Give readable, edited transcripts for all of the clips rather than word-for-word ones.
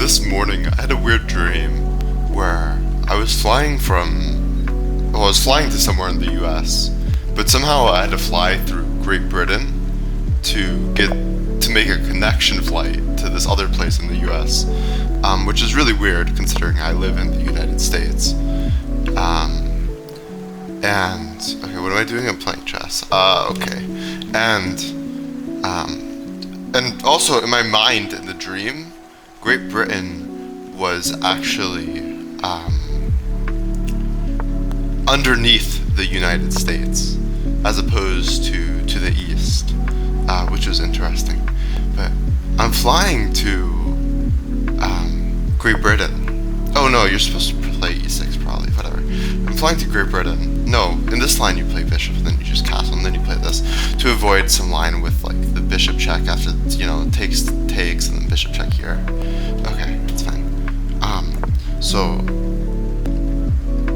this morning I had a weird dream where I was flying I was flying to somewhere in the US, but somehow I had to fly through Great Britain to make a connection flight to this other place in the US, which is really weird considering I live in the United States. And okay, what am I doing? I'm playing chess. Okay, and also in my mind in the dream, Great Britain was actually underneath the United States, as opposed to the east, which was interesting. But I'm flying to Great Britain. Oh no, you're supposed to play e6 probably, whatever. I'm flying to Great Britain. No, in this line you play bishop, and then you just castle, and then you play this to avoid some line with like the bishop check after, takes, and then bishop check here. Okay, it's fine. So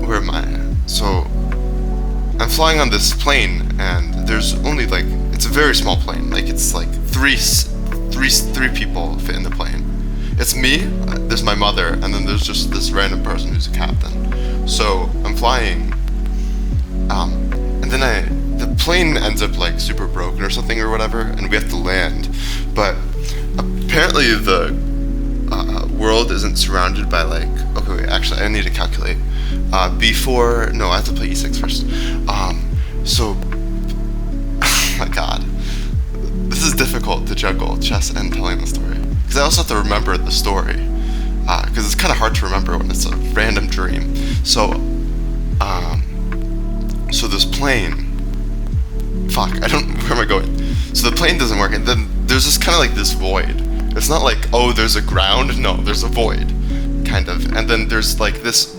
where am I? So I'm flying on this plane, and there's only like, it's a very small plane. Like it's like three people fit in the plane. It's me, there's my mother, and then there's just this random person who's a captain. So I'm flying, and then the plane ends up like super broken or something or whatever, and we have to land. But apparently the world isn't surrounded by like, okay wait, actually I need to calculate. No, I have to play e6 first. So, oh my god. This is difficult to juggle chess and telling the story. Because I also have to remember the story. Because it's kind of hard to remember when it's a random dream. So this plane... Fuck, where am I going? So the plane doesn't work, and then there's this kind of like this void. It's not like, oh, there's a ground. No, there's a void, kind of. And then there's like this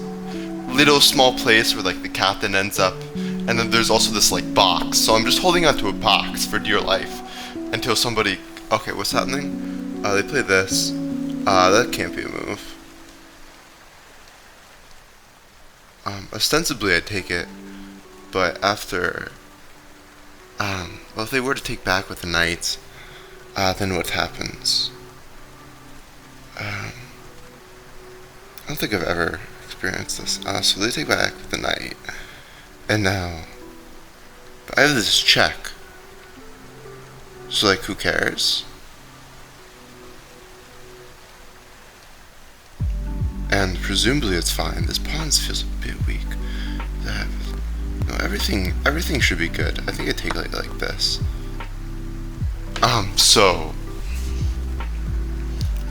little small place where like the captain ends up, and then there's also this like box. So I'm just holding onto a box for dear life until somebody... Okay, what's happening? They play this. That can't be a move. Ostensibly I'd take it, but after... well, if they were to take back with the knight, then what happens? I don't think I've ever experienced this. So they take back with the knight, and now... But I have this check. So, like, who cares? And presumably it's fine. This pawn feels a bit weak. No, everything should be good. I think I take it like this. So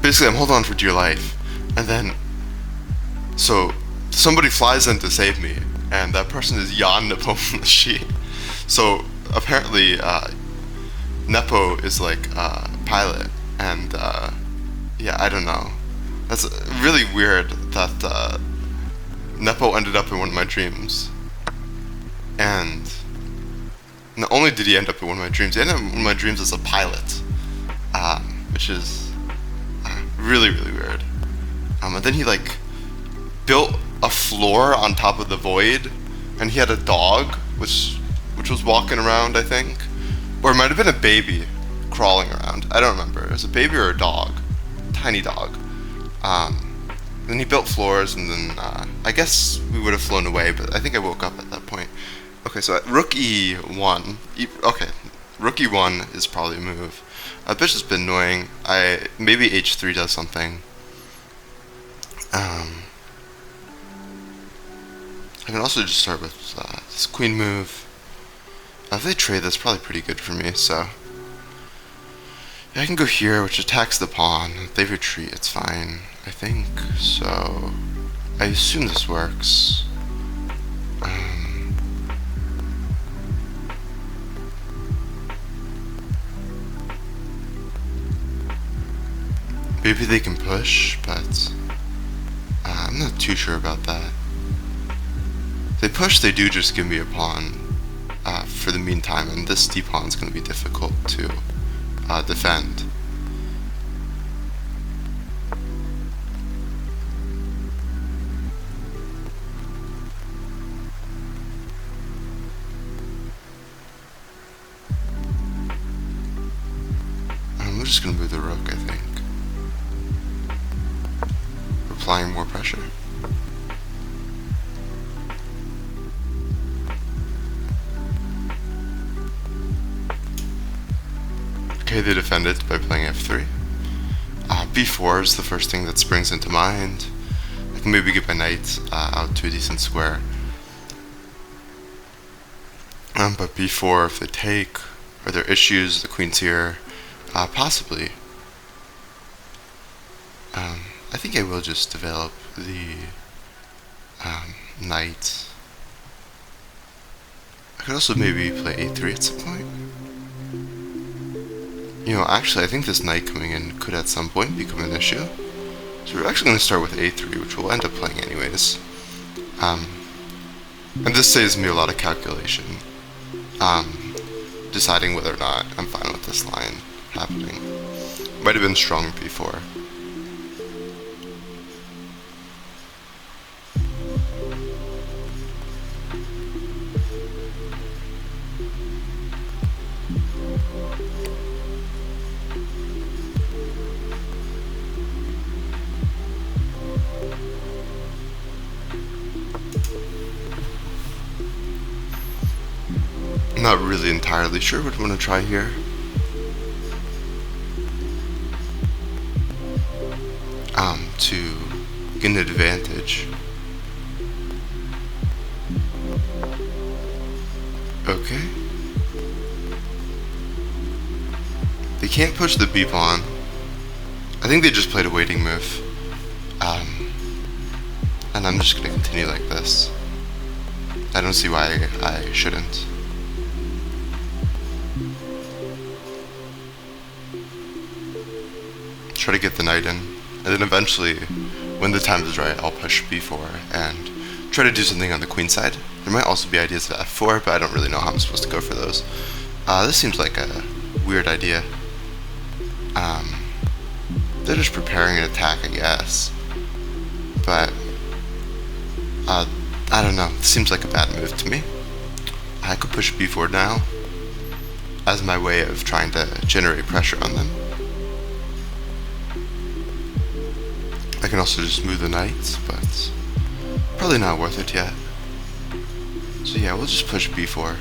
basically I'm holding on for dear life, and then so somebody flies in to save me, and that person is Jan Nepo from the sheet. So apparently Nepo is like a pilot, and yeah, I don't know. That's really weird that Nepo ended up in one of my dreams. And not only did he end up in one of my dreams, he ended up in one of my dreams as a pilot, which is really, really weird. And then he like built a floor on top of the void, and he had a dog which was walking around, I think, or it might have been a baby crawling around. I don't remember. It was a baby or a dog, tiny dog. Then he built floors, and then I guess we would have flown away, but I think I woke up at that point. Okay, so at rook e1, okay, rook e1 is probably a move. Bishop's been annoying. Maybe h3 does something. I can also just start with this queen move. If they trade, that's probably pretty good for me, so... Yeah, I can go here, which attacks the pawn. If they retreat, it's fine, I think. So, I assume this works. Maybe they can push, but I'm not too sure about that. If they push, they do just give me a pawn for the meantime, and this d-pawn is going to be difficult to defend. We're just going to move the rook, I think. applying more pressure. Okay, they defended by playing f3. b4 is the first thing that springs into mind. I can maybe get my knight out to a decent square. But b4, if they take, are there issues? The queen's here. Possibly. I think I will just develop the knight. I could also maybe play a3 at some point. You know, actually, I think this knight coming in could at some point become an issue. So we're actually going to start with a3, which we'll end up playing anyways. And this saves me a lot of calculation. Deciding whether or not I'm fine with this line happening. Might have been stronger before. I'm not really entirely sure what I want to try here. To get an advantage. Okay. They can't push the b pawn. I think they just played a waiting move. And I'm just gonna continue like this. I don't see why I shouldn't. Try to get the knight in. And then eventually, when the time is right, I'll push b4 and try to do something on the queen side. There might also be ideas of f4, but I don't really know how I'm supposed to go for those. This seems like a weird idea. They're just preparing an attack, I guess. But, I don't know. This seems like a bad move to me. I could push b4 now as my way of trying to generate pressure on them. I can also just move the knight, but probably not worth it yet. So yeah, we'll just push b4,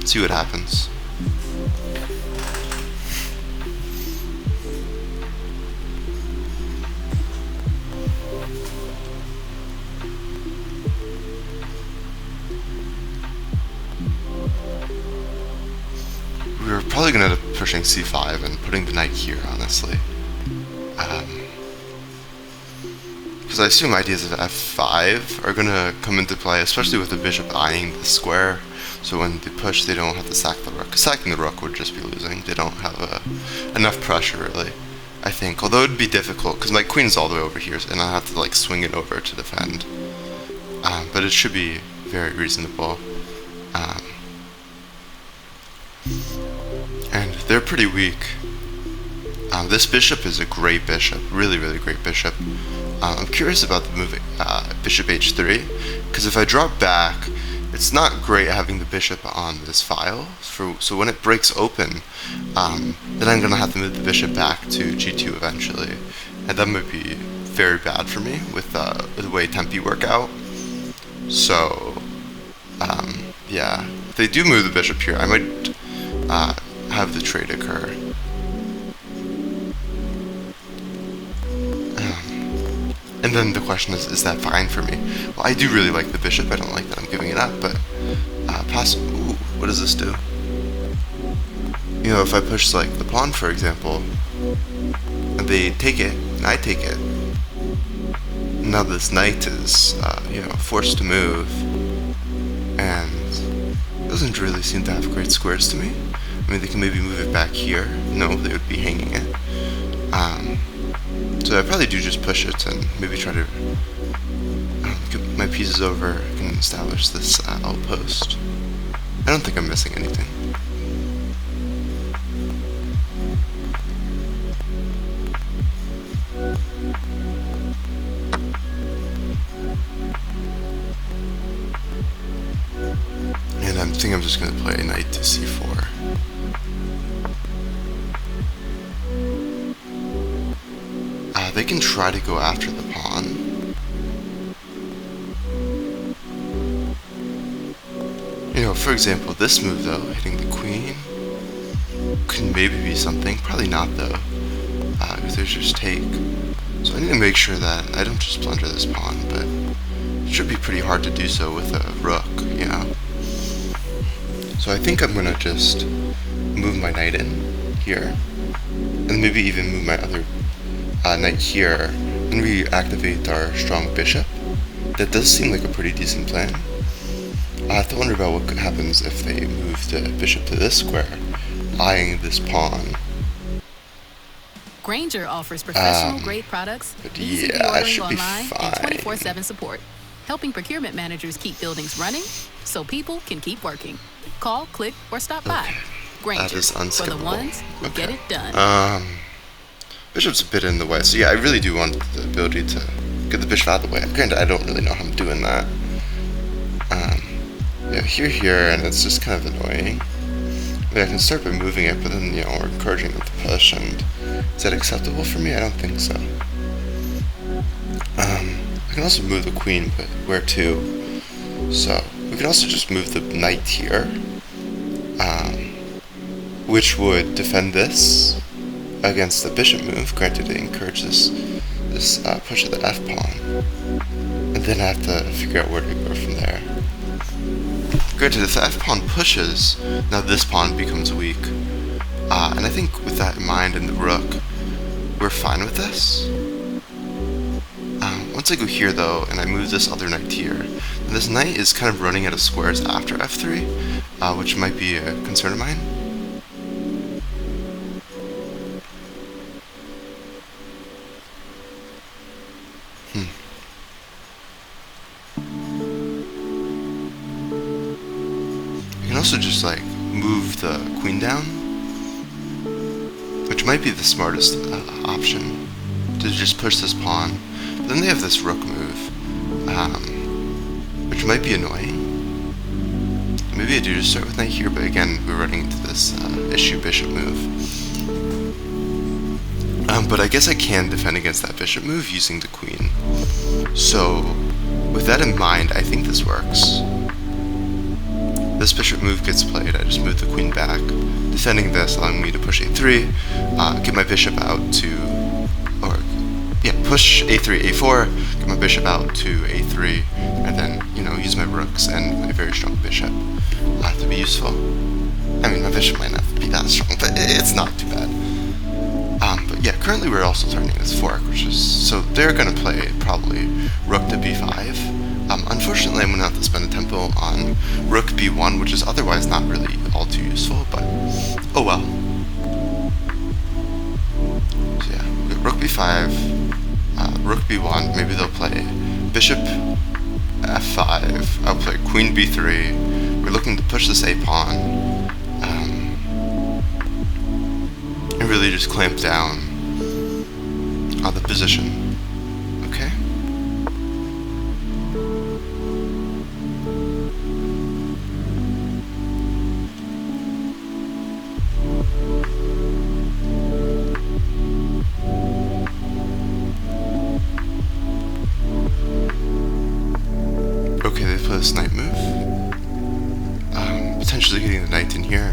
see what happens. We were probably going to end up pushing c5 and putting the knight here, honestly. Because I assume ideas of f5 are going to come into play, especially with the bishop eyeing the square. So when they push, they don't have to sack the rook. Sacking the rook would just be losing. They don't have enough pressure, really, I think. Although it would be difficult, because my queen's all the way over here, and I have to like swing it over to defend. But it should be very reasonable. And they're pretty weak. This bishop is a great bishop, really, really great bishop. I'm curious about the move bishop h3, because if I drop back, it's not great having the bishop on this file. So when it breaks open, then I'm going to have to move the bishop back to g2 eventually, and that might be very bad for me with the way tempi work out. So yeah, if they do move the bishop here, I might have the trade occur. And then the question is that fine for me? Well, I do really like the bishop. I don't like that I'm giving it up, but ooh, what does this do? You know, if I push like the pawn, for example, and they take it, and I take it, now this knight is, you know, forced to move, and doesn't really seem to have great squares to me. I mean, they can maybe move it back here. No, they would be hanging it. So I probably do just push it and maybe try to get my pieces over. I can establish this outpost. I don't think I'm missing anything. And I think I'm just going to play knight to c4. They can try to go after the pawn. For example, this move though, hitting the queen, could maybe be something. Probably not though, because there's just take. So I need to make sure that I don't just plunder this pawn, but it should be pretty hard to do so with a rook, you know. So I think I'm gonna just move my knight in here, and maybe even move my other knight here, and we activate our strong bishop. That does seem like a pretty decent plan. I have to wonder about what happens if they move the bishop to this square, eyeing this pawn. Granger offers professional-grade products, easy ordering online, and 24/7 support, helping procurement managers keep buildings running so people can keep working. Call, click, or stop by. Granger, that is unskippable. For the ones who get it done. Bishop's a bit in the way, so yeah, I really do want the ability to get the bishop out of the way. Granted, I don't really know how I'm doing that. Yeah, here, and it's just kind of annoying. I mean, I can start by moving it, but then, you know, we're encouraging them to push, and is that acceptable for me? I don't think so. I can also move the queen, but where to? So, we can also just move the knight here, which would defend this against the bishop move. Granted, they encourage this push of the f-pawn, and then I have to figure out where to go from there. Granted, if the f-pawn pushes, now this pawn becomes weak, and I think with that in mind and the rook, we're fine with this. Once I go here though, and I move this other knight here, then this knight is kind of running out of squares after f3, which might be a concern of mine. You can also just like move the queen down, which might be the smartest option, to just push this pawn. But then they have this rook move, which might be annoying. Maybe I do just start with knight here, but again, we're running into this issue bishop move. But I guess I can defend against that bishop move using the queen. So, with that in mind, I think this works. This bishop move gets played, I just move the queen back, defending this, allowing me to push a3, get my bishop out to, push a3, a4, get my bishop out to a3, and then, you know, use my rooks and my very strong bishop to be useful. I mean, my bishop might not be that strong, but it's not too bad. But yeah, currently we're also turning this fork, which is, so they're going to play probably rook to b5. Unfortunately, I'm going to have to spend a tempo on rook b1, which is otherwise not really all too useful, but oh well. So yeah, we got rook b5, rook b1, maybe they'll play bishop f5, I'll play queen b3, we're looking to push this a-pawn, and really just clamp down on the position. Okay. Okay, they play this knight move. Potentially getting the knight in here.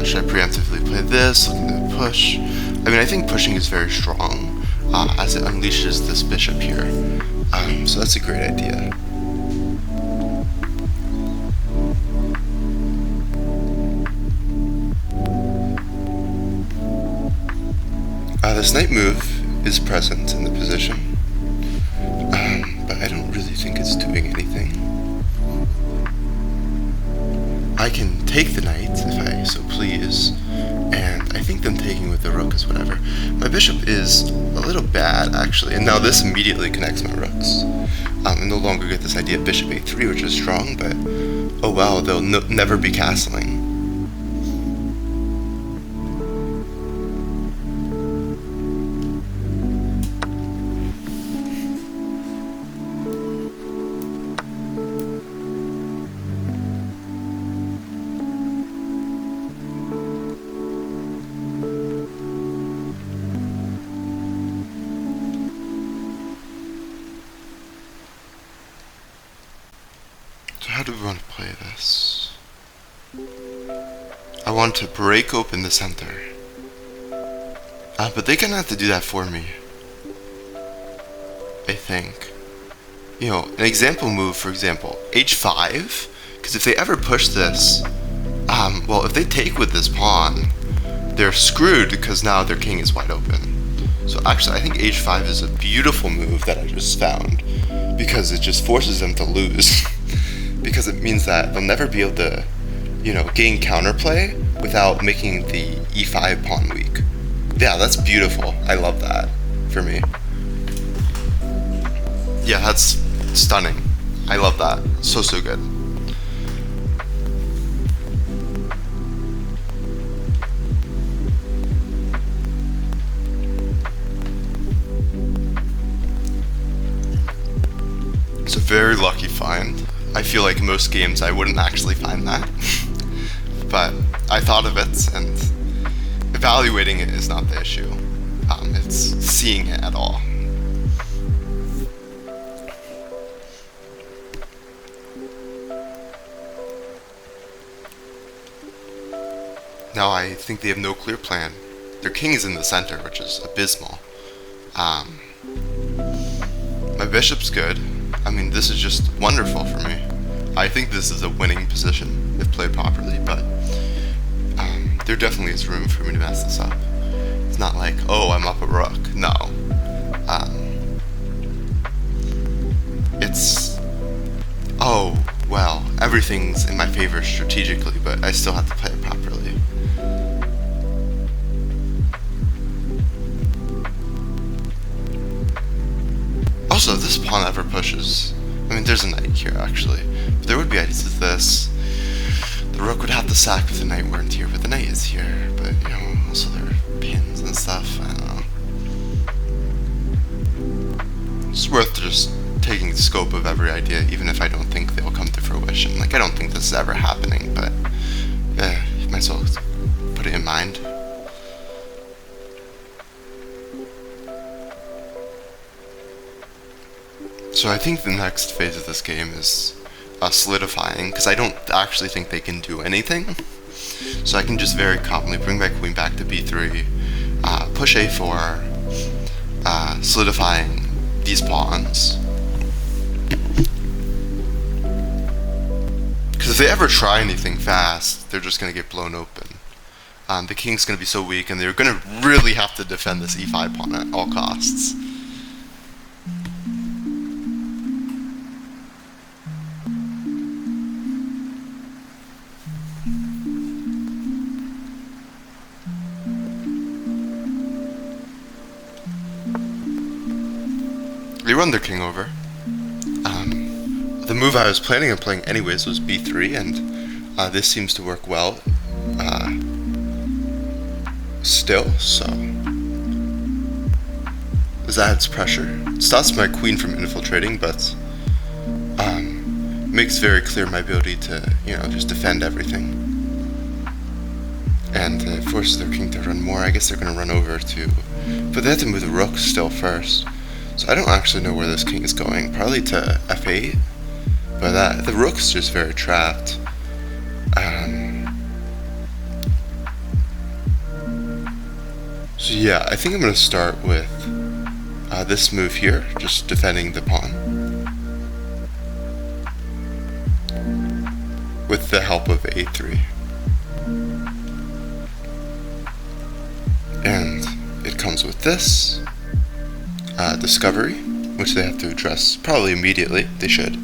Should I preemptively play this, looking to push? I mean, I think pushing is very strong, as it unleashes this bishop here. So that's a great idea. This knight move is present in the position, but I don't really think it's doing anything. I can take the knight if I so please, and I think them taking with the rook is whatever. My bishop is a little bad actually, and now this immediately connects my rooks. I no longer get this idea of bishop a3, which is strong, but oh well, they'll never be castling. How do we want to play this. I want to break open the center. But they're gonna have to do that for me, I think. You know, an example move, for example, h5, because if they ever push this, well, if they take with this pawn, they're screwed because now their king is wide open. So actually, I think h5 is a beautiful move that I just found, because it just forces them to lose. Because it means that they'll never be able to, you know, gain counterplay without making the e5 pawn weak. Yeah, that's beautiful. I love that for me. Yeah, that's stunning. I love that. So good. It's a very lucky find. I feel like most games I wouldn't actually find that. But I thought of it, and evaluating it is not the issue. It's seeing it at all. Now I think they have no clear plan. Their king is in the center, which is abysmal. My bishop's good. I mean, this is just wonderful for me. I think this is a winning position if played properly, but there definitely is room for me to mess this up. It's not like, oh, I'm up a rook. No. It's, oh, well, everything's in my favor strategically, but I still have to play it properly. Also, if this pawn ever pushes, I mean, there's a knight here, actually. But there would be ideas with this. The rook would have to sack if the knight weren't here, but the knight is here. But, you know, also there are pins and stuff. I don't know. It's worth just taking the scope of every idea, even if I don't think they'll come to fruition. Like, I don't think this is ever happening, but you might as well put it in mind. So I think the next phase of this game is solidifying, because I don't actually think they can do anything. So I can just very calmly bring my queen back to b3, push a4, solidifying these pawns. Because if they ever try anything fast, they're just going to get blown open. The king's going to be so weak, and they're going to really have to defend this e5 pawn at all costs. They run their king over. The move I was planning on playing anyways was b3, and this seems to work well still, so this adds pressure. It stops my queen from infiltrating, but makes very clear my ability to, you know, just defend everything. And it forces their king to run more. I guess they're going to run over to, but they have to move the rook still first. So I don't actually know where this king is going. Probably to f8, but the rook's just very trapped. So yeah, I think I'm going to start with this move here, just defending the pawn, with the help of a3. And it comes with this. Discovery, which they have to address probably immediately. They should.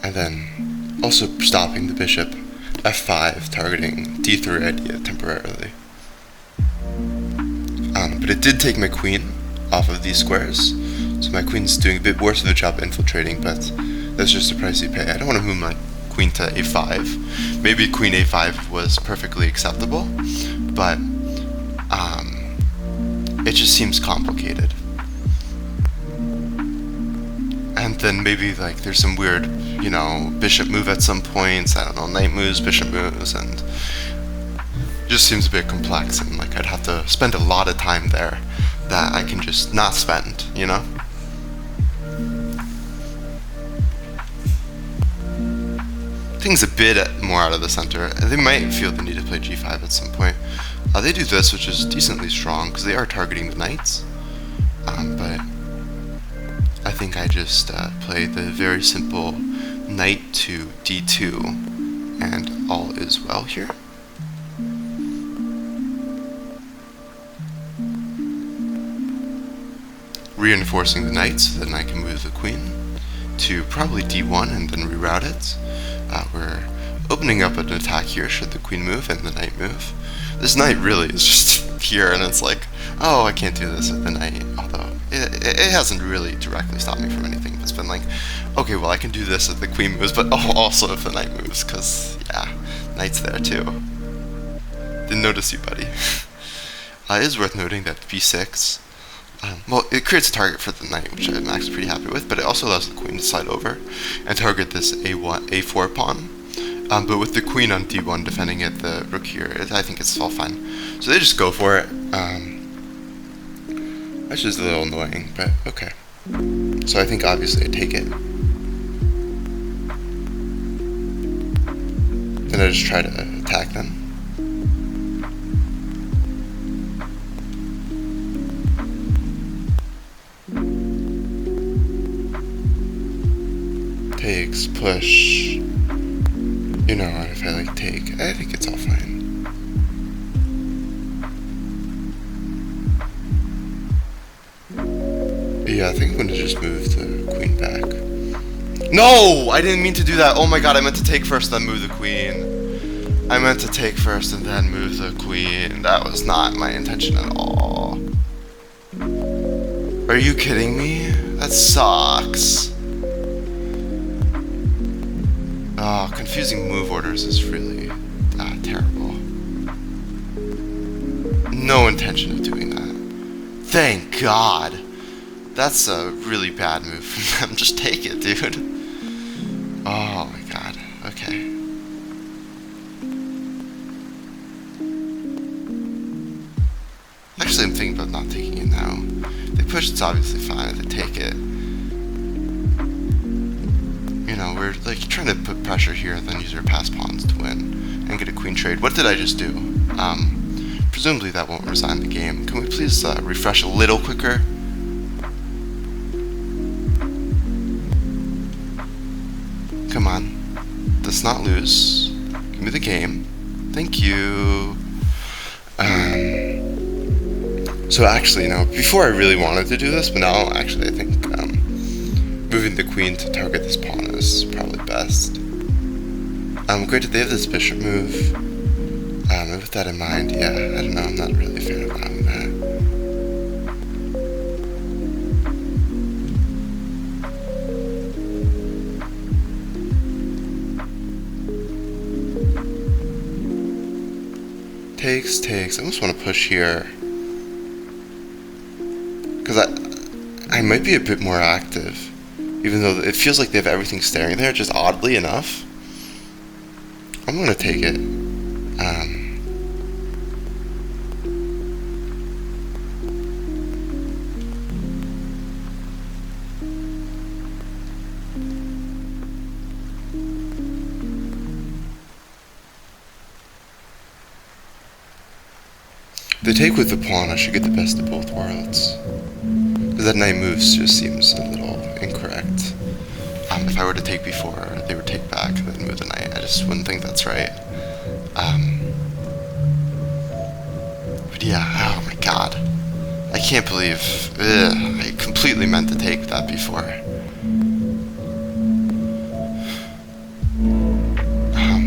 And then also stopping the bishop f5, targeting d3 idea temporarily. But it did take my queen off of these squares, so my queen's doing a bit worse of a job infiltrating, but that's just the price you pay. I don't want to move my queen to a5. Maybe queen a5 was perfectly acceptable, but it just seems complicated. And then maybe like there's some weird, you know, bishop move at some points, I don't know, knight moves, bishop moves, and it just seems a bit complex, and like I'd have to spend a lot of time there that I can just not spend, you know? things a bit more out of the center. They might feel the need to play g5 at some point. They do this, which is decently strong, because they are targeting the knights. But I think I just play the very simple knight to d2, and all is well here. Reinforcing the knight so then I can move the queen to probably d1 and then reroute it. We're opening up an attack here should the queen move and the knight move. This knight really is just here, and it's like, oh, I can't do this with the knight, although it hasn't really directly stopped me from anything. It's been like, okay, well, I can do this if the queen moves, but also if the knight moves, because, yeah, knight's there too. Didn't notice you, buddy. It is worth noting that b6, well, it creates a target for the knight, which I'm actually pretty happy with, but it also allows the queen to slide over and target this a4 pawn. But with the queen on d1 defending it, the rook here, I think it's all fine. So they just go for it. That's just a little annoying, but okay. So I think obviously I take it. Then I just try to attack them. Takes, push. You know, if I like take, I think it's all fine. Yeah, I think I'm gonna just move the queen back. No! I didn't mean to do that. Oh my god, I meant to take first, then move the queen. I meant to take first and then move the queen. That was not my intention at all. Are you kidding me? That sucks. Oh, confusing move orders is really terrible. No intention of doing that. Thank God. That's a really bad move from them. Just take it, dude. Oh my god. Okay. Actually, I'm thinking about not taking it now. They push, it's obviously fine. If they take it, you know, we're like trying to put pressure here and then use our pass pawns to win and get a queen trade. What did I just do? Presumably that won't resign the game. Can we please refresh a little quicker? Come on. Let's not lose. Give me the game. Thank you. So actually, you know, before I really wanted to do this, but now actually I think moving the queen to target this pawn is probably best. Great that they have this bishop move. And with that in mind, yeah, I don't know, I'm not really a fan of allowing that. Takes. I almost want to push here. Because I might be a bit more active. Even though it feels like they have everything staring there, just oddly enough. I'm going to take it. The take with the pawn, I should get the best of both worlds. Because that knight moves just seems a little incorrect. If I were to take before, they would take back and then move the knight. I just wouldn't think that's right. But yeah, oh my god. I can't believe, I completely meant to take that before.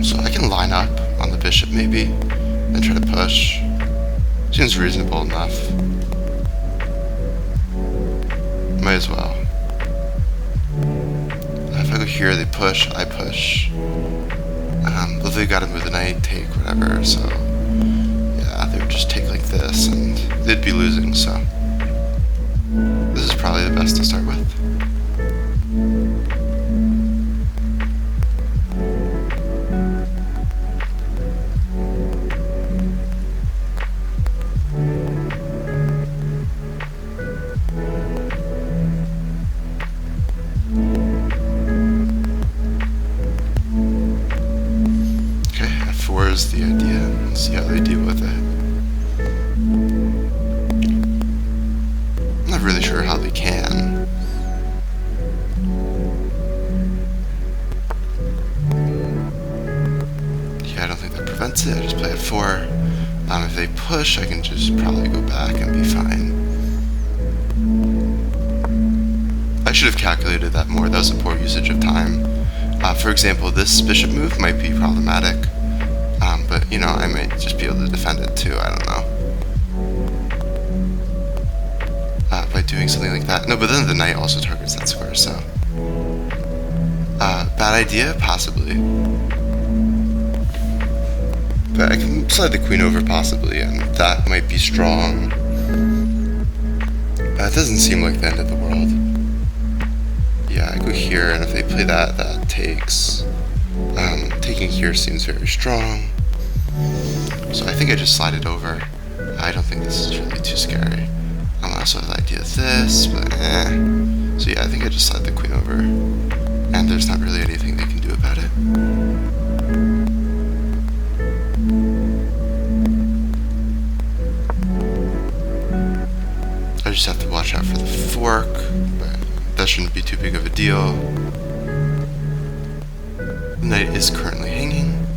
So I can line up on the bishop maybe, and try to push. Seems reasonable enough. Might as well. If I go here, they push, I push. But they gotta move the knight, take, whatever, so... yeah, they would just take like this, and they'd be losing, so... this is probably the best to start with. push, I can just probably go back and be fine. I should have calculated that more. That was a poor usage of time. For example, this bishop move might be problematic, but you know, I might just be able to defend it too. I don't know. By doing something like that. No, but then the knight also targets that square, so bad idea, possibly. But I can slide the queen over, possibly, and that might be strong. It doesn't seem like the end of the world. Yeah, I go here, and if they play that, that takes. Taking here seems very strong. So I think I just slide it over. I don't think this is really too scary. I also have the idea of this, but So yeah, I think I just slide the queen over. And there's not really anything they can do about it. I just have to watch out for the fork, but that shouldn't be too big of a deal. The knight is currently hanging.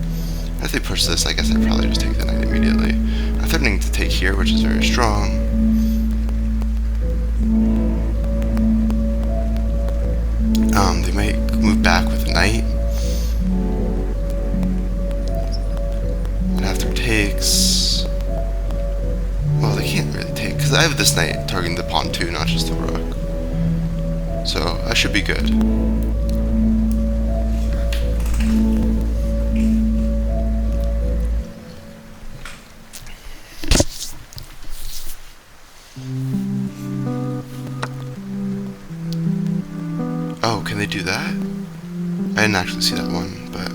If they push this, I guess I'd probably just take the knight immediately. I'm threatening to take here, which is very strong. They might move back with the knight. And after takes... Well, they can't really take, because I have this knight targeting the pawn too, not just the rook. So, I should be good. Oh, can they do that? I didn't actually see that one, but...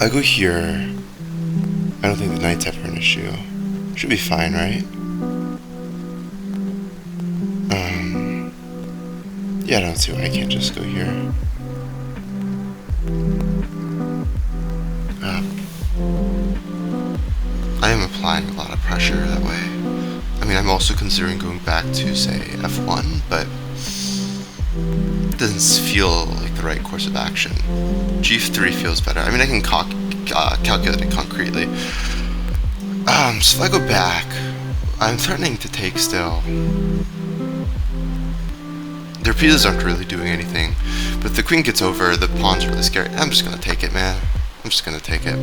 I go here. I don't think the knight's ever an issue. Should be fine, right? Yeah, I don't see why I can't just go here. I am applying a lot of pressure that way. I mean, I'm also considering going back to, say, f1, but it doesn't feel like the right course of action. g3 feels better. I mean, I can calculate it concretely. So if I go back, I'm threatening to take still. Their pieces aren't really doing anything, but if the queen gets over, the pawn's really scary. I'm just gonna take it, man. I'm just gonna take it.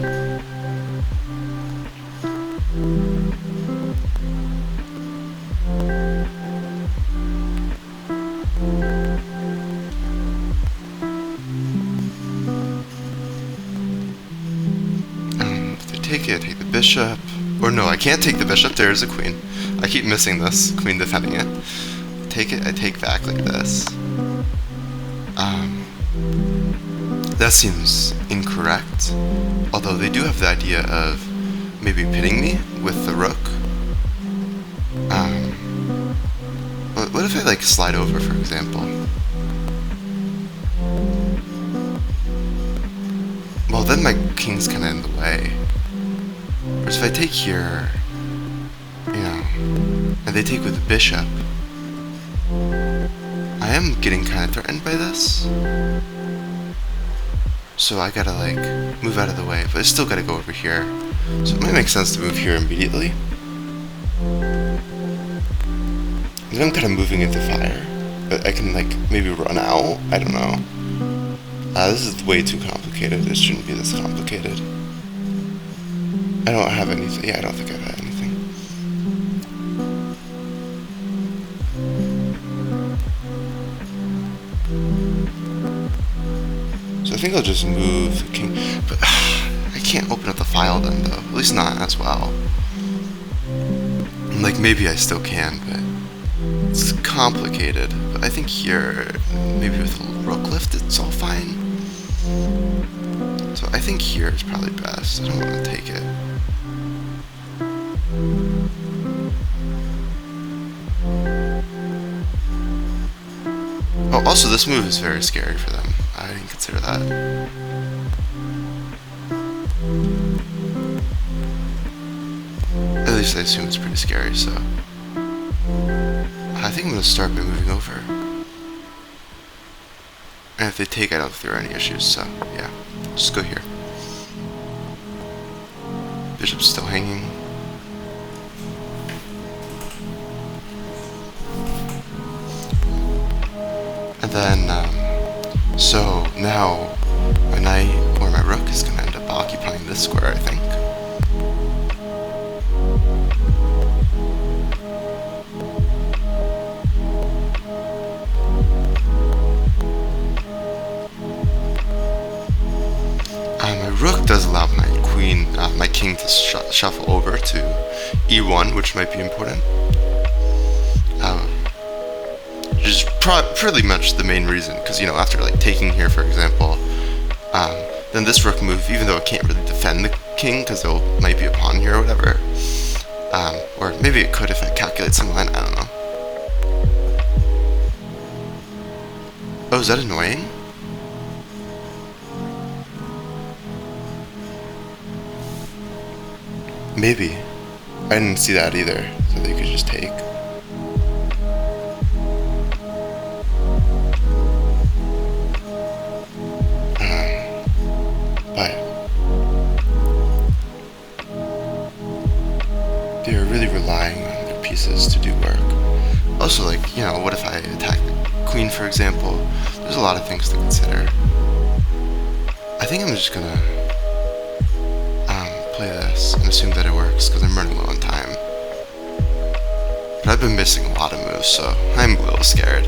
If they take it, I take the bishop. Or no, I can't take the bishop. There's a queen. I keep missing this. Queen defending it. Take it, I take back like this. That seems incorrect. Although they do have the idea of maybe pitting me with the rook. What if I like slide over, for example? Well, then my king's kind of in the way. Whereas if I take here, you know, and they take with the bishop, I am getting kind of threatened by this. So I gotta like move out of the way, but I still gotta go over here. So it might make sense to move here immediately. Then I'm kind of moving into fire, but I can like maybe run out. I don't know. This is way too complicated. It shouldn't be this complicated. I don't have anything. Yeah, I don't think I've had anything. So I think I'll just move the king, but I can't open up the file then though, at least not as well. Like maybe I still can, but it's complicated. But I think here, maybe with a little rook lift, it's all fine. So I think here is probably best. I don't want to take it. Oh, also this move is very scary for them. I didn't consider that. At least I assume it's pretty scary, so... I think I'm going to start by moving over. And if they take, I don't think there are any issues, so yeah. Just go here. Bishop's still hanging. And then, so now my knight or my rook is going to end up occupying this square, I think. My rook does allow my king to shuffle over to e1, which might be important. Which is pretty much the main reason, because, you know, after like taking here, for example, then this rook move, even though it can't really defend the king because there might be a pawn here or whatever, or maybe it could if it calculates some line, I don't know. Oh, is that annoying? Maybe. I didn't see that either, so they could just take. But they're really relying on their pieces to do work. Also, like, you know, what if I attack the queen, for example? There's a lot of things to consider. I think I'm just gonna play this and assume that it works because I'm running low on time. But I've been missing a lot of moves, so I'm a little scared.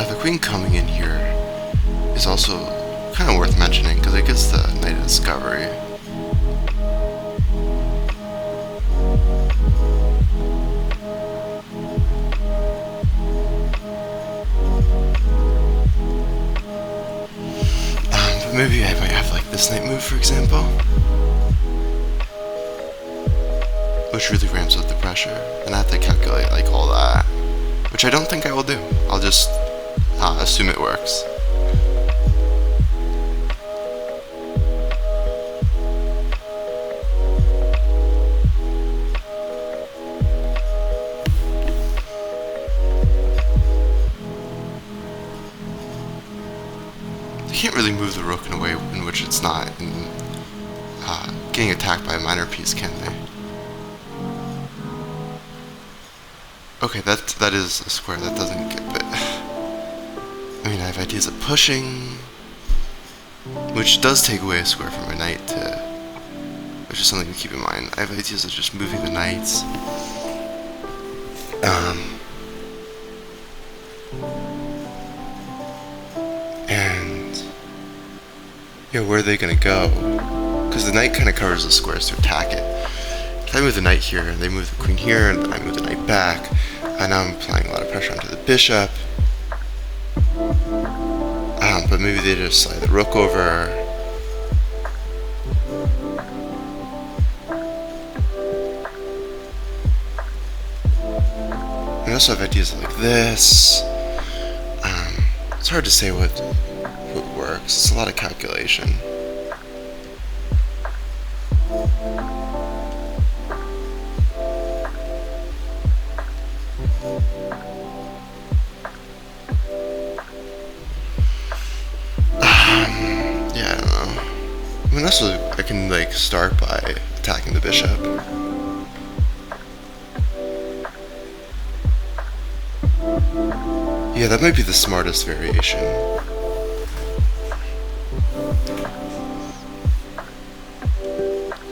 The queen coming in here is also kind of worth mentioning because it gets the knight of discovery. But maybe I might have like this knight move, for example, which really ramps up the pressure, and I have to calculate like all that, which I don't think I will do. I'll just assume it works. You can't really move the rook in a way in which it's not getting attacked by a minor piece, can they? Okay, that is a square that doesn't get bit. I mean, I have ideas of pushing, which does take away a square from my knight, which is something to keep in mind. I have ideas of just moving the knights. And yeah, where are they gonna go? Because the knight kind of covers the squares to attack it. If I move the knight here, and they move the queen here, and then I move the knight back, and now I'm applying a lot of pressure onto the bishop. But maybe they just slide the rook over. I also have ideas like this. It's hard to say what works. It's a lot of calculation. Yeah, I don't know. I mean, also, I can, like, start by attacking the bishop. Yeah, that might be the smartest variation.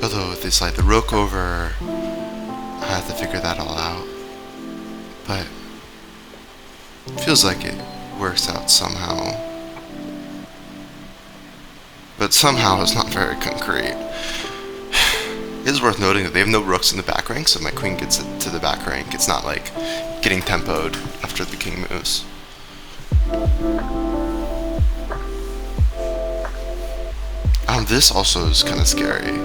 Although, if they slide the rook over, I have to figure that all out. But it feels like it works out somehow. But somehow it's not very concrete. It is worth noting that they have no rooks in the back rank, so my queen gets it to the back rank. It's not like getting tempoed after the king moves. This also is kind of scary.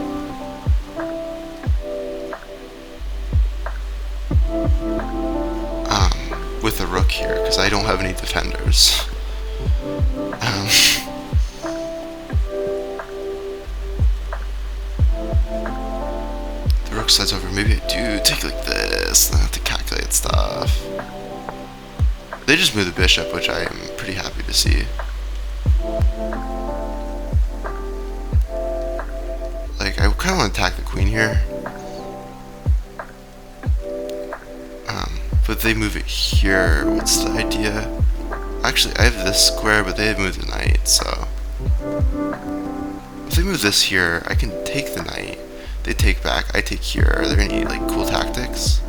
With the rook here because I don't have any defenders. The rook slides over. Maybe I do take like this. I have to calculate stuff. They just move the bishop, which I am pretty happy to see. Like, I kind of want to attack the queen here. But if they move it here, what's the idea? Actually, I have this square, but they have moved the knight, so... If they move this here, I can take the knight. They take back, I take here. Are there any, like, cool tactics?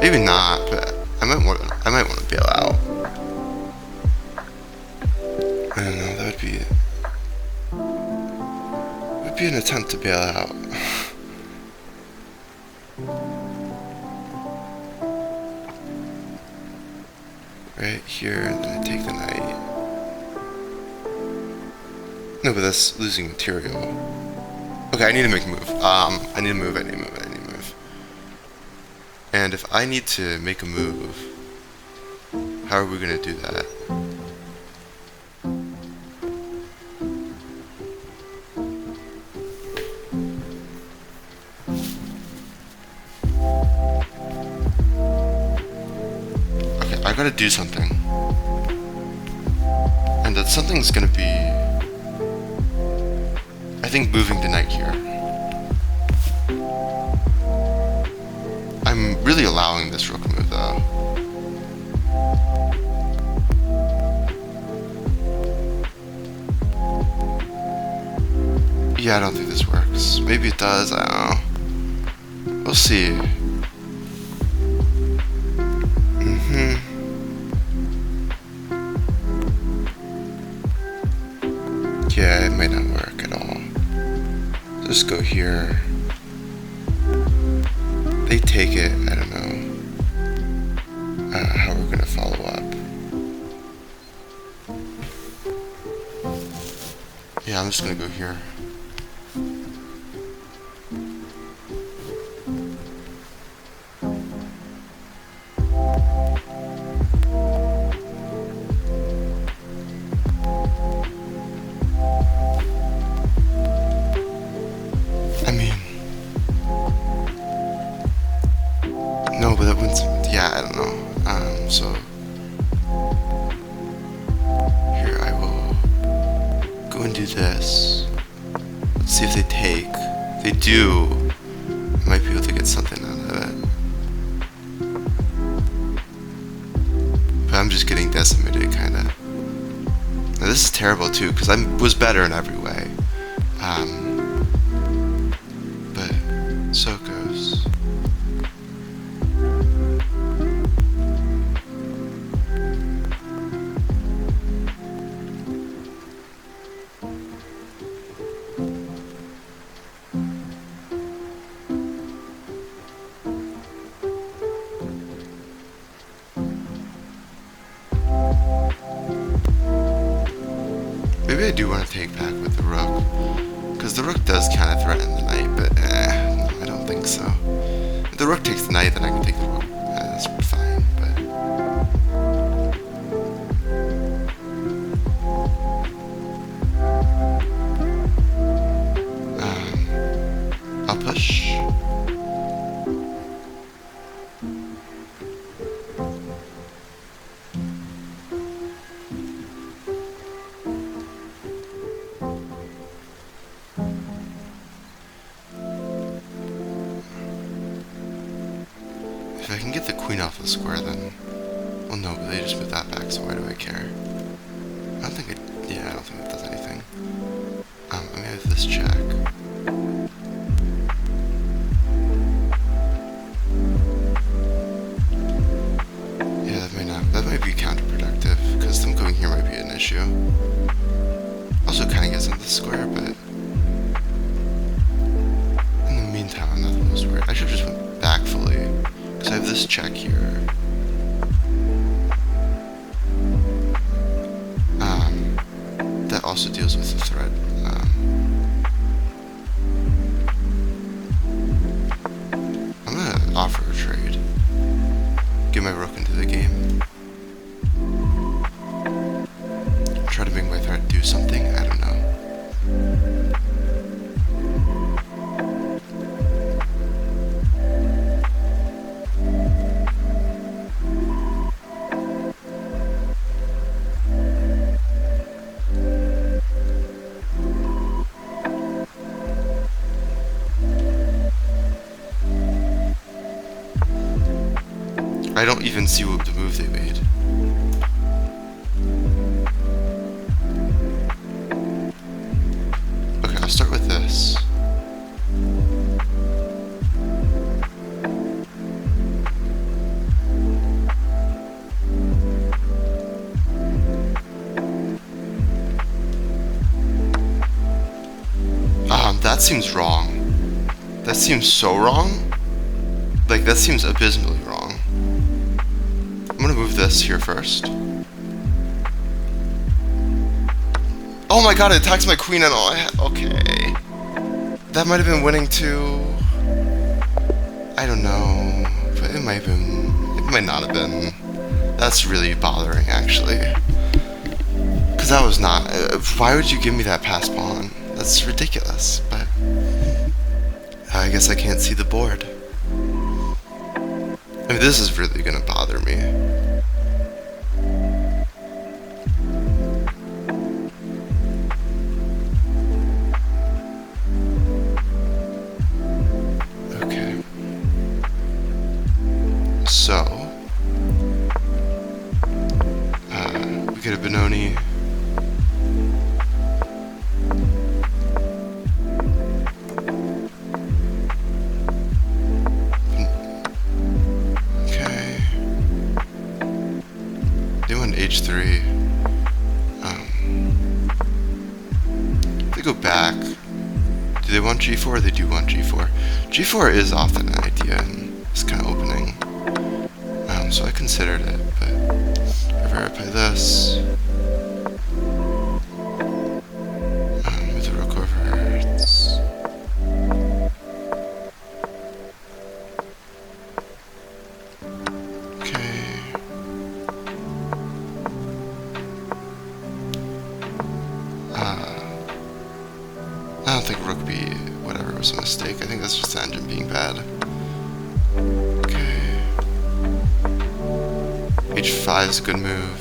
Maybe not, but I might want to bail out. I don't know, that would be an attempt to bail out. Right here, and then I take the knight. No, but that's losing material. Okay, I need to make a move. I need to move. And if I need to make a move, how are we gonna do that? I gotta do something. And that something's gonna be... I think moving the knight here. I'm really allowing this rook move though. Yeah, I don't think this works. Maybe it does, I don't know. We'll see. Yeah, it might not work at all. Just go here. They take it, I don't know how we're gonna follow up. Yeah, I'm just gonna go here. No, but that wouldn't... Yeah, I don't know. So... Here, I will go and do this. Let's see if they take. If they do, I might be able to get something out of it. But I'm just getting decimated, kinda. Now, this is terrible, too, because I was better in every way. But so it goes. Maybe I do want to take back with the rook, because the rook does kind of threaten the knight, but no, I don't think so. If the rook takes the knight, then I can take the rook. That's fine, but... I'll push. If I can get the queen off the square, then... Well, no, but they just put that back, so why do I care? I don't think it... Yeah, I don't think it does anything. I'm gonna have this check. Yeah, that might be counterproductive, because them going here might be an issue. Also kind of gets into the square, but... In the meantime, I'm not the most worried. I should have just went back fully. Because I have this check here. That also deals with the threat. I'm gonna offer a trade. Get my rook into the game. I don't even see what the move they made. Okay, I'll start with this. That seems wrong. That seems so wrong. Like, that seems abysmally wrong. I'm gonna move this here first. Oh my god, it attacks my queen and all. Okay. That might have been winning too. I don't know. But it might have been. It might not have been. That's really bothering, actually. Because that was not. Why would you give me that pass pawn? That's ridiculous, but I guess I can't see the board. I mean, this is really gonna bother me. Okay. So, we get a Benoni. H3. They go back. Do they want G4? They do want G4. G4 is often an idea in this kind of opening. So I considered it, but if I play this, with the rook over, it's I don't think rook b, whatever, was a mistake. I think that's just the engine being bad. Okay. H5 is a good move.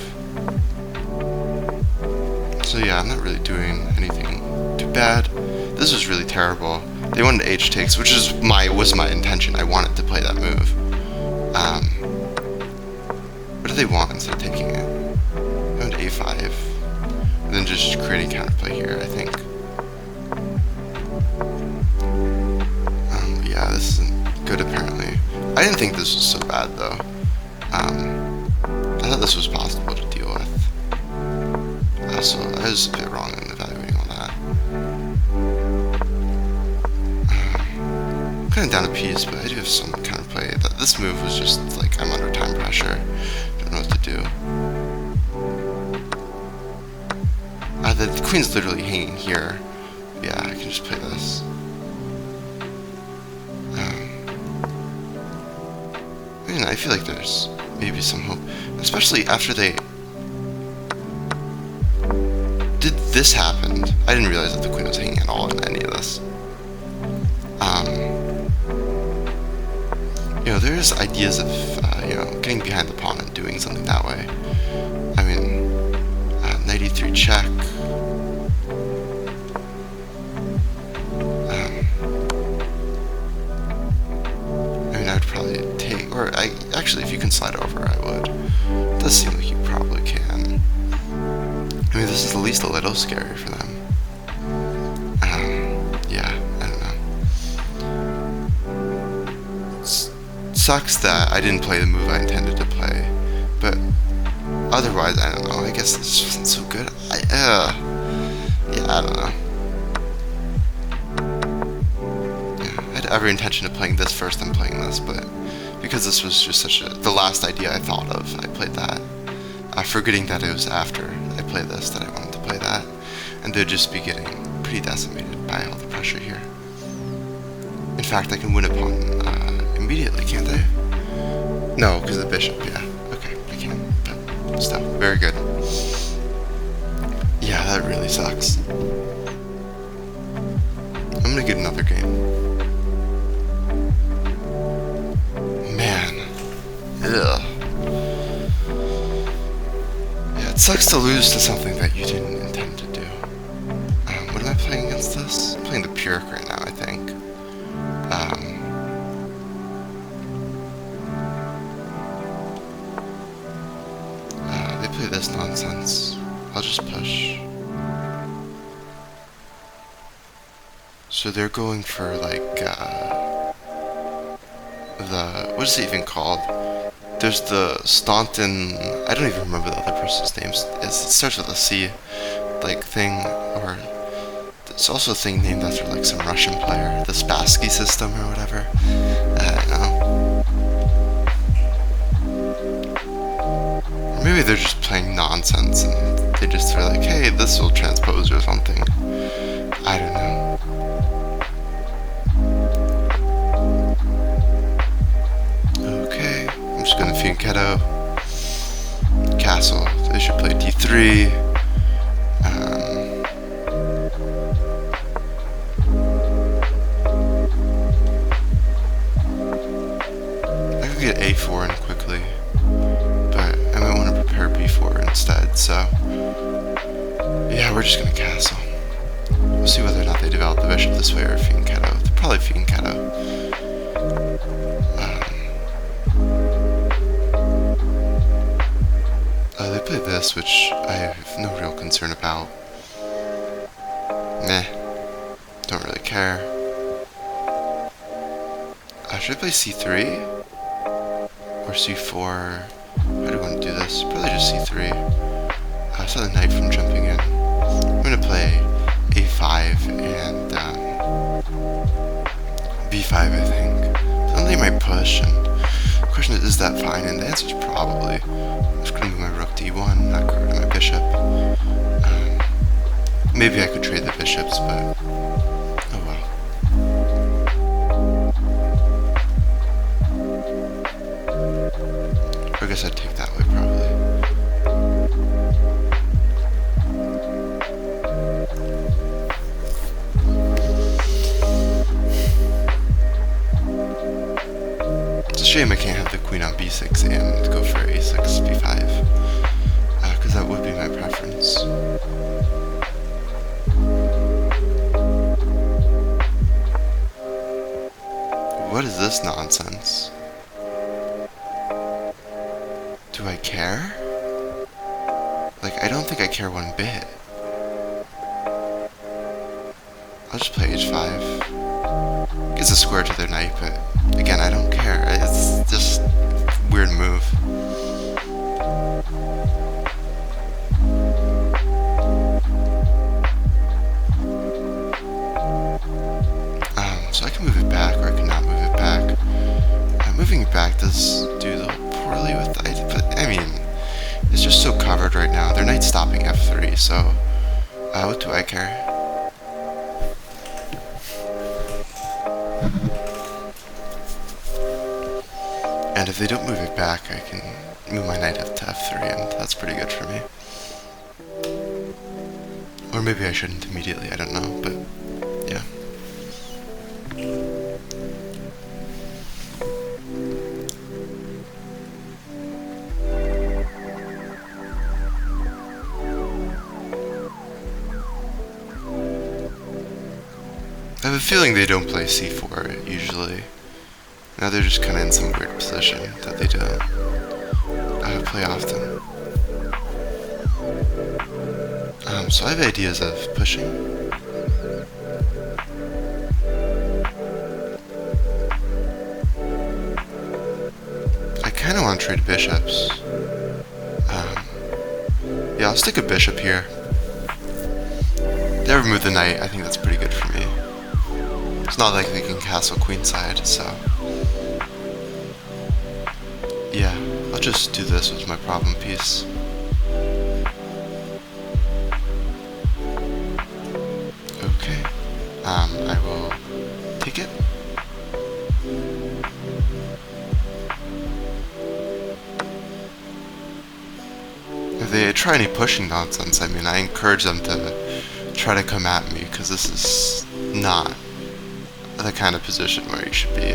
So yeah, I'm not really doing anything too bad. This was really terrible. They wanted H takes, which was my intention. I wanted to play that move. What do they want instead of taking it? They wanted A5. And then just creating counterplay here, I think. Yeah, this isn't good apparently. I didn't think this was so bad though. I thought this was possible to deal with. So I was a bit wrong in evaluating all that. I'm kind of down a piece, but I do have some counterplay. This move was just like, I'm under time pressure. Don't know what to do. The queen's literally hanging here. Yeah, I can just play this. I feel like there's maybe some hope, especially after they did this happen. I didn't realize that the queen was hanging at all in any of this. You know, there's ideas of getting behind the pawn and doing something that way. I mean, knight e3 check. I'd probably take, or actually, if you can slide over, I would. It does seem like you probably can. I mean, this is at least a little scary for them. Yeah, I don't know. Sucks that I didn't play the move I intended to play, but otherwise, I don't know. I guess this wasn't so good. Yeah, I don't know. Every intention of playing this first and playing this, but because this was just the last idea I thought of, I played that. Forgetting that it was after I played this that I wanted to play that, and they'd just be getting pretty decimated by all the pressure here. In fact, I can win a pawn immediately, can't I? No, because of the bishop, yeah. Okay, I can, but still, very good. Yeah, that really sucks. I'm gonna get another game. Ugh. Yeah, it sucks to lose to something that you didn't intend to do. What am I playing against this? I'm playing the Pyrrhic right now, I think. play this nonsense. I'll just push. So they're going for like what is it even called? There's the Staunton. I don't even remember the other person's name. It starts with a C, like thing, or it's also a thing named after like some Russian player, the Spassky system or whatever. I don't know. Or maybe they're just playing nonsense and they just are like, hey, this will transpose or something. I don't know. Okay, I'm just gonna fianchetto. Castle. They should play d3. I could get a4 in quickly, but I might want to prepare b4 instead, so yeah, we're just gonna castle. We'll see whether or not they develop the bishop this way or fianchetto. They're probably fianchetto. They play this, which I have no real concern about. Meh. Don't really care. Should I play c3? Or c4? How do I want to do this? Probably just c3. I saw the knight from jumping in. I'm going to play a5 and b5, I think. Then they might push, and the question is that fine? And the answer is probably. I'm just going to move my rook to e1, not get rid of my bishop. Maybe I could trade the bishops, but oh well. Or I guess I'd take that way, probably. It's a shame I can't have the queen on b6 and go for a6, b5, because that would be my preference. What is this nonsense? Do I care? Like, I don't think I care one bit. I'll just play h5. Gives a square to their knight, but again, I don't care. It's just a weird move. So I can move it back, or I can not move it back. Moving it back does do a little poorly with the idea, but I mean, it's just so covered right now. Their knight's stopping f3, so what do I care? And if they don't move it back, I can move my knight up to f3, and that's pretty good for me. Or maybe I shouldn't immediately, I don't know, but yeah. I have a feeling they don't play c4 usually. Now they're just kind of in some weird position that they don't play often. So I have ideas of pushing. I kind of want to trade bishops. Yeah, I'll stick a bishop here. They remove the knight, I think that's pretty good for me. It's not like they can castle queenside, so yeah, I'll just do this with my problem piece. Okay, I will take it. If they try any pushing nonsense, I mean, I encourage them to try to come at me, because this is not the kind of position where you should be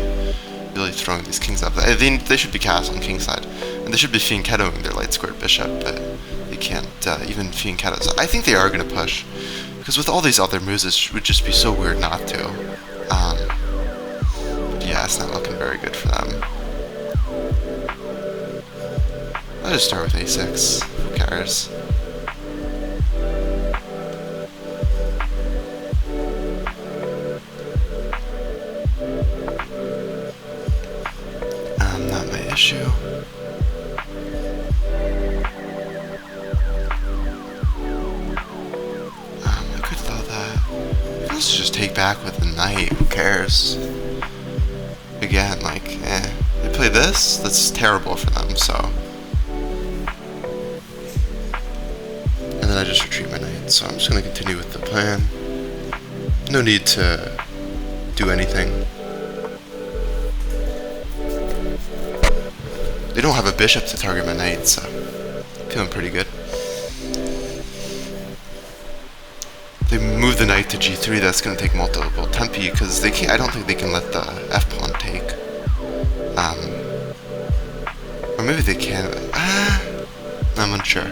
really throwing these kings up. They should be castling kingside, and they should be fianchettoing their light squared bishop, but they can't even fianchetto. So I think they are going to push, because with all these other moves, it would just be so weird not to. Yeah, it's not looking very good for them. I'll just start with a6. Who cares? Not my issue. I could throw that. I could also just take back with the knight. Who cares? Again, like, they play this. That's terrible for them. So, and then I just retreat my knight. So I'm just gonna continue with the plan. No need to do anything. They don't have a bishop to target my knight, so feeling pretty good. They move the knight to g3. That's going to take multiple tempi because they can't. I don't think they can let the f pawn take. Or maybe they can. I'm unsure.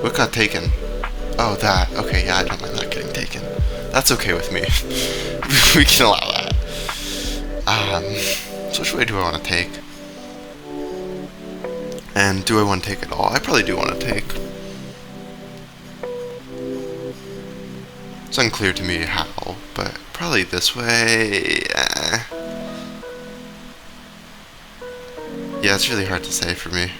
What got taken? Oh, that. Okay, yeah, I don't mind that getting taken. That's okay with me. We can allow that. So which way do I want to take? And do I want to take it all? I probably do want to take. It's unclear to me how, but probably this way. Yeah, it's really hard to say for me.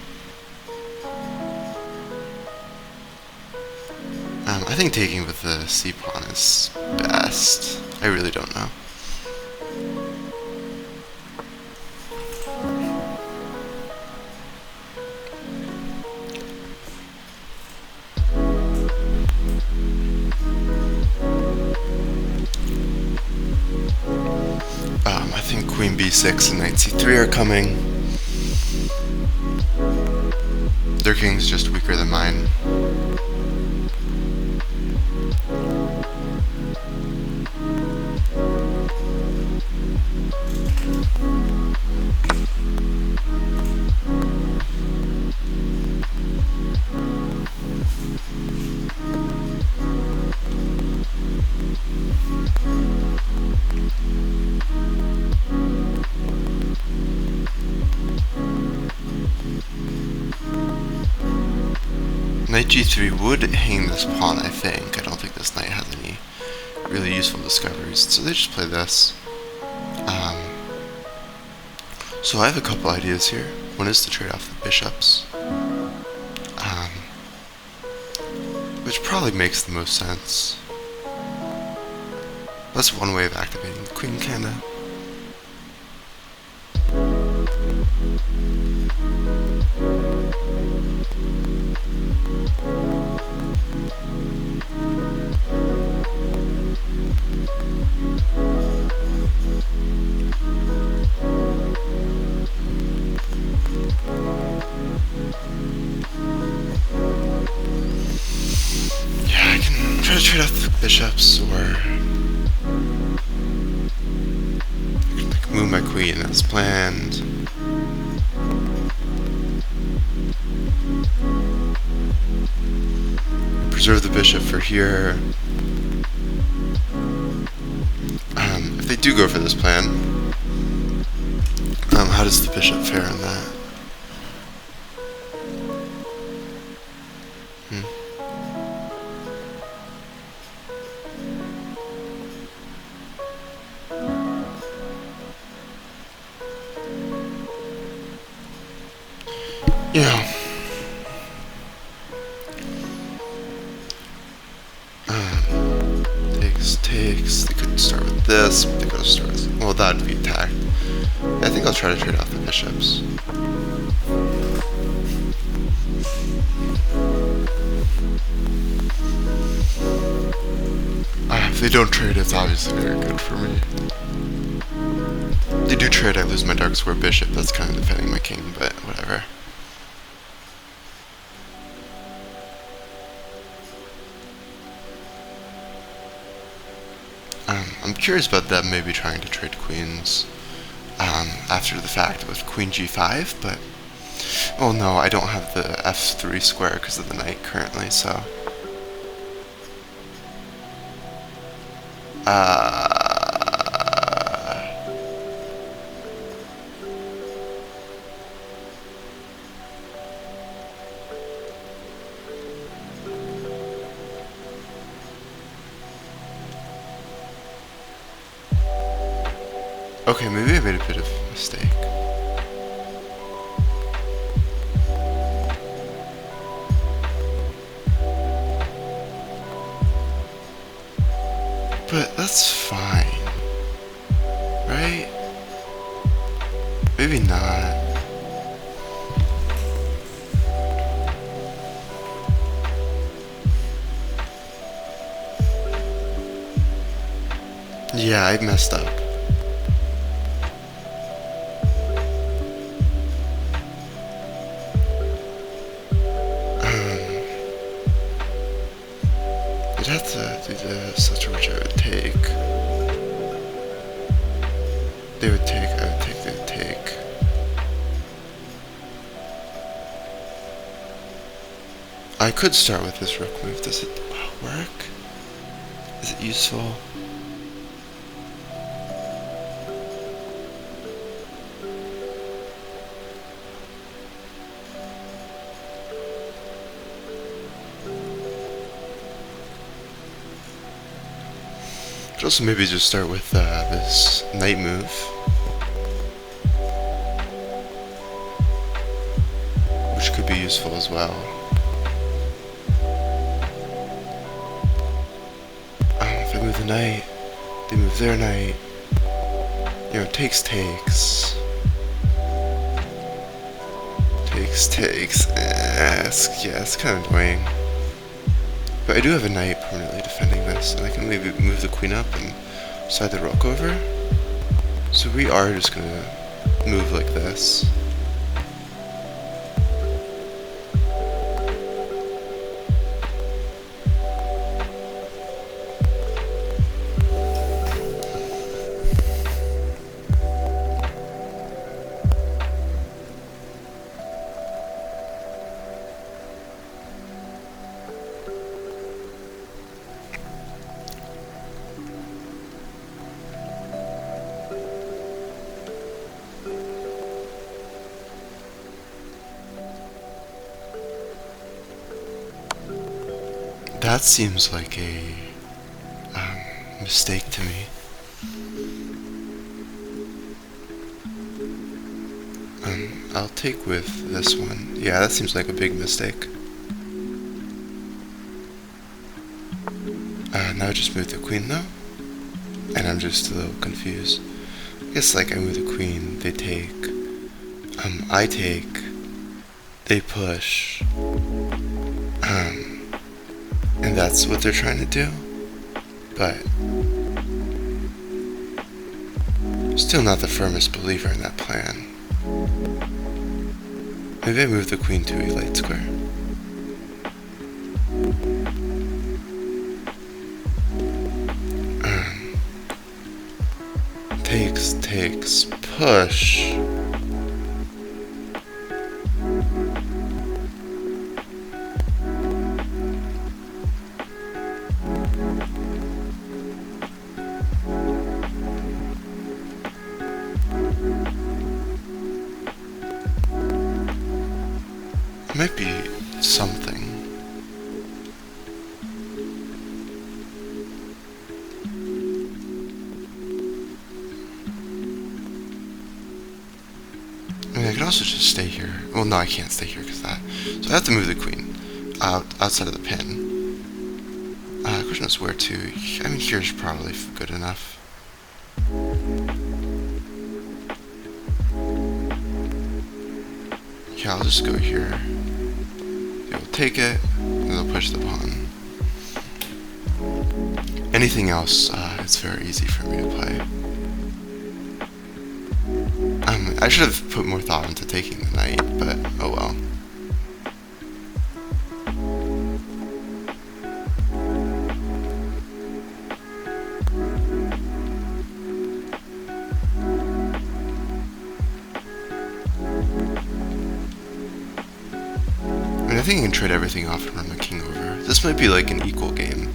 I think taking with the c pawn is best. I really don't know. I think queen b6 and knight c3 are coming. Their king's just weaker than mine. Knight g3 would hang this pawn, I think. I don't think this knight has any really useful discoveries, so they just play this. So I have a couple ideas here. One is to trade off the bishops, which probably makes the most sense. That's one way of activating the queen, kinda. Try to trade off the bishops, or like move my queen as planned. Preserve the bishop for here. If they do go for this plan, how does the bishop fare on that? Yeah. Takes. They could start with this, but they could start with. Well, that would be attacked. I think I'll try to trade off the bishops. If they don't trade, it's obviously very good for me. If they do trade, I lose my dark square bishop. That's kind of defending my king, but whatever. I'm curious about them maybe trying to trade queens after the fact with queen g5, but well, no, I don't have the f3 square because of the knight currently, so Okay, maybe I made a bit of a mistake. But that's fine, right? Maybe not. Yeah, I messed up. I'd have to do this, such which I would take. They would take, I would take, they would take. I could start with this rook move. Does it work? Is it useful? Could also maybe just start with this knight move. Which could be useful as well. If I move the knight, they move their knight. You know, takes. Takes. Yeah, it's kind of annoying. But I do have a knight permanently defending this, and I can maybe move the queen up and slide the rook over. So we are just gonna move like this. That seems like a mistake to me. I'll take with this one. Yeah, that seems like a big mistake. Now I just move the queen though, and I'm just a little confused. I guess like I move the queen, they take. I take. They push. And that's what they're trying to do. But still not the firmest believer in that plan. Maybe I move the queen to a light square. Takes, push. Might be something. I mean, I could also just stay here. Well, no, I can't stay here because that. So I have to move the queen outside of the pin. Question is where to. I mean, here's probably good enough. Yeah, I'll just go here. They'll take it, and they'll push the pawn. Anything else, it's very easy for me to play. I should have put more thought into taking the knight, but oh well. I think I can trade everything off and run the king over. This might be like an equal game,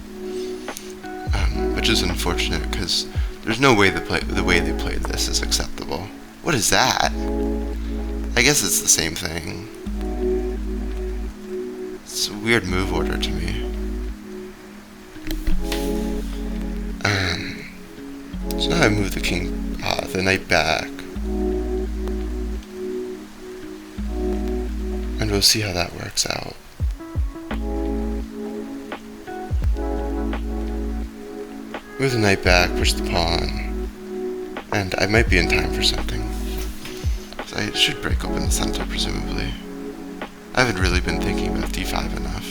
which is unfortunate because there's no way the way they played this is acceptable. What is that? I guess it's the same thing. It's a weird move order to me. So now I move the king the knight back. And we'll see how that works out. Move the knight back, push the pawn. And I might be in time for something. So I should break open the center, presumably. I haven't really been thinking about d5 enough.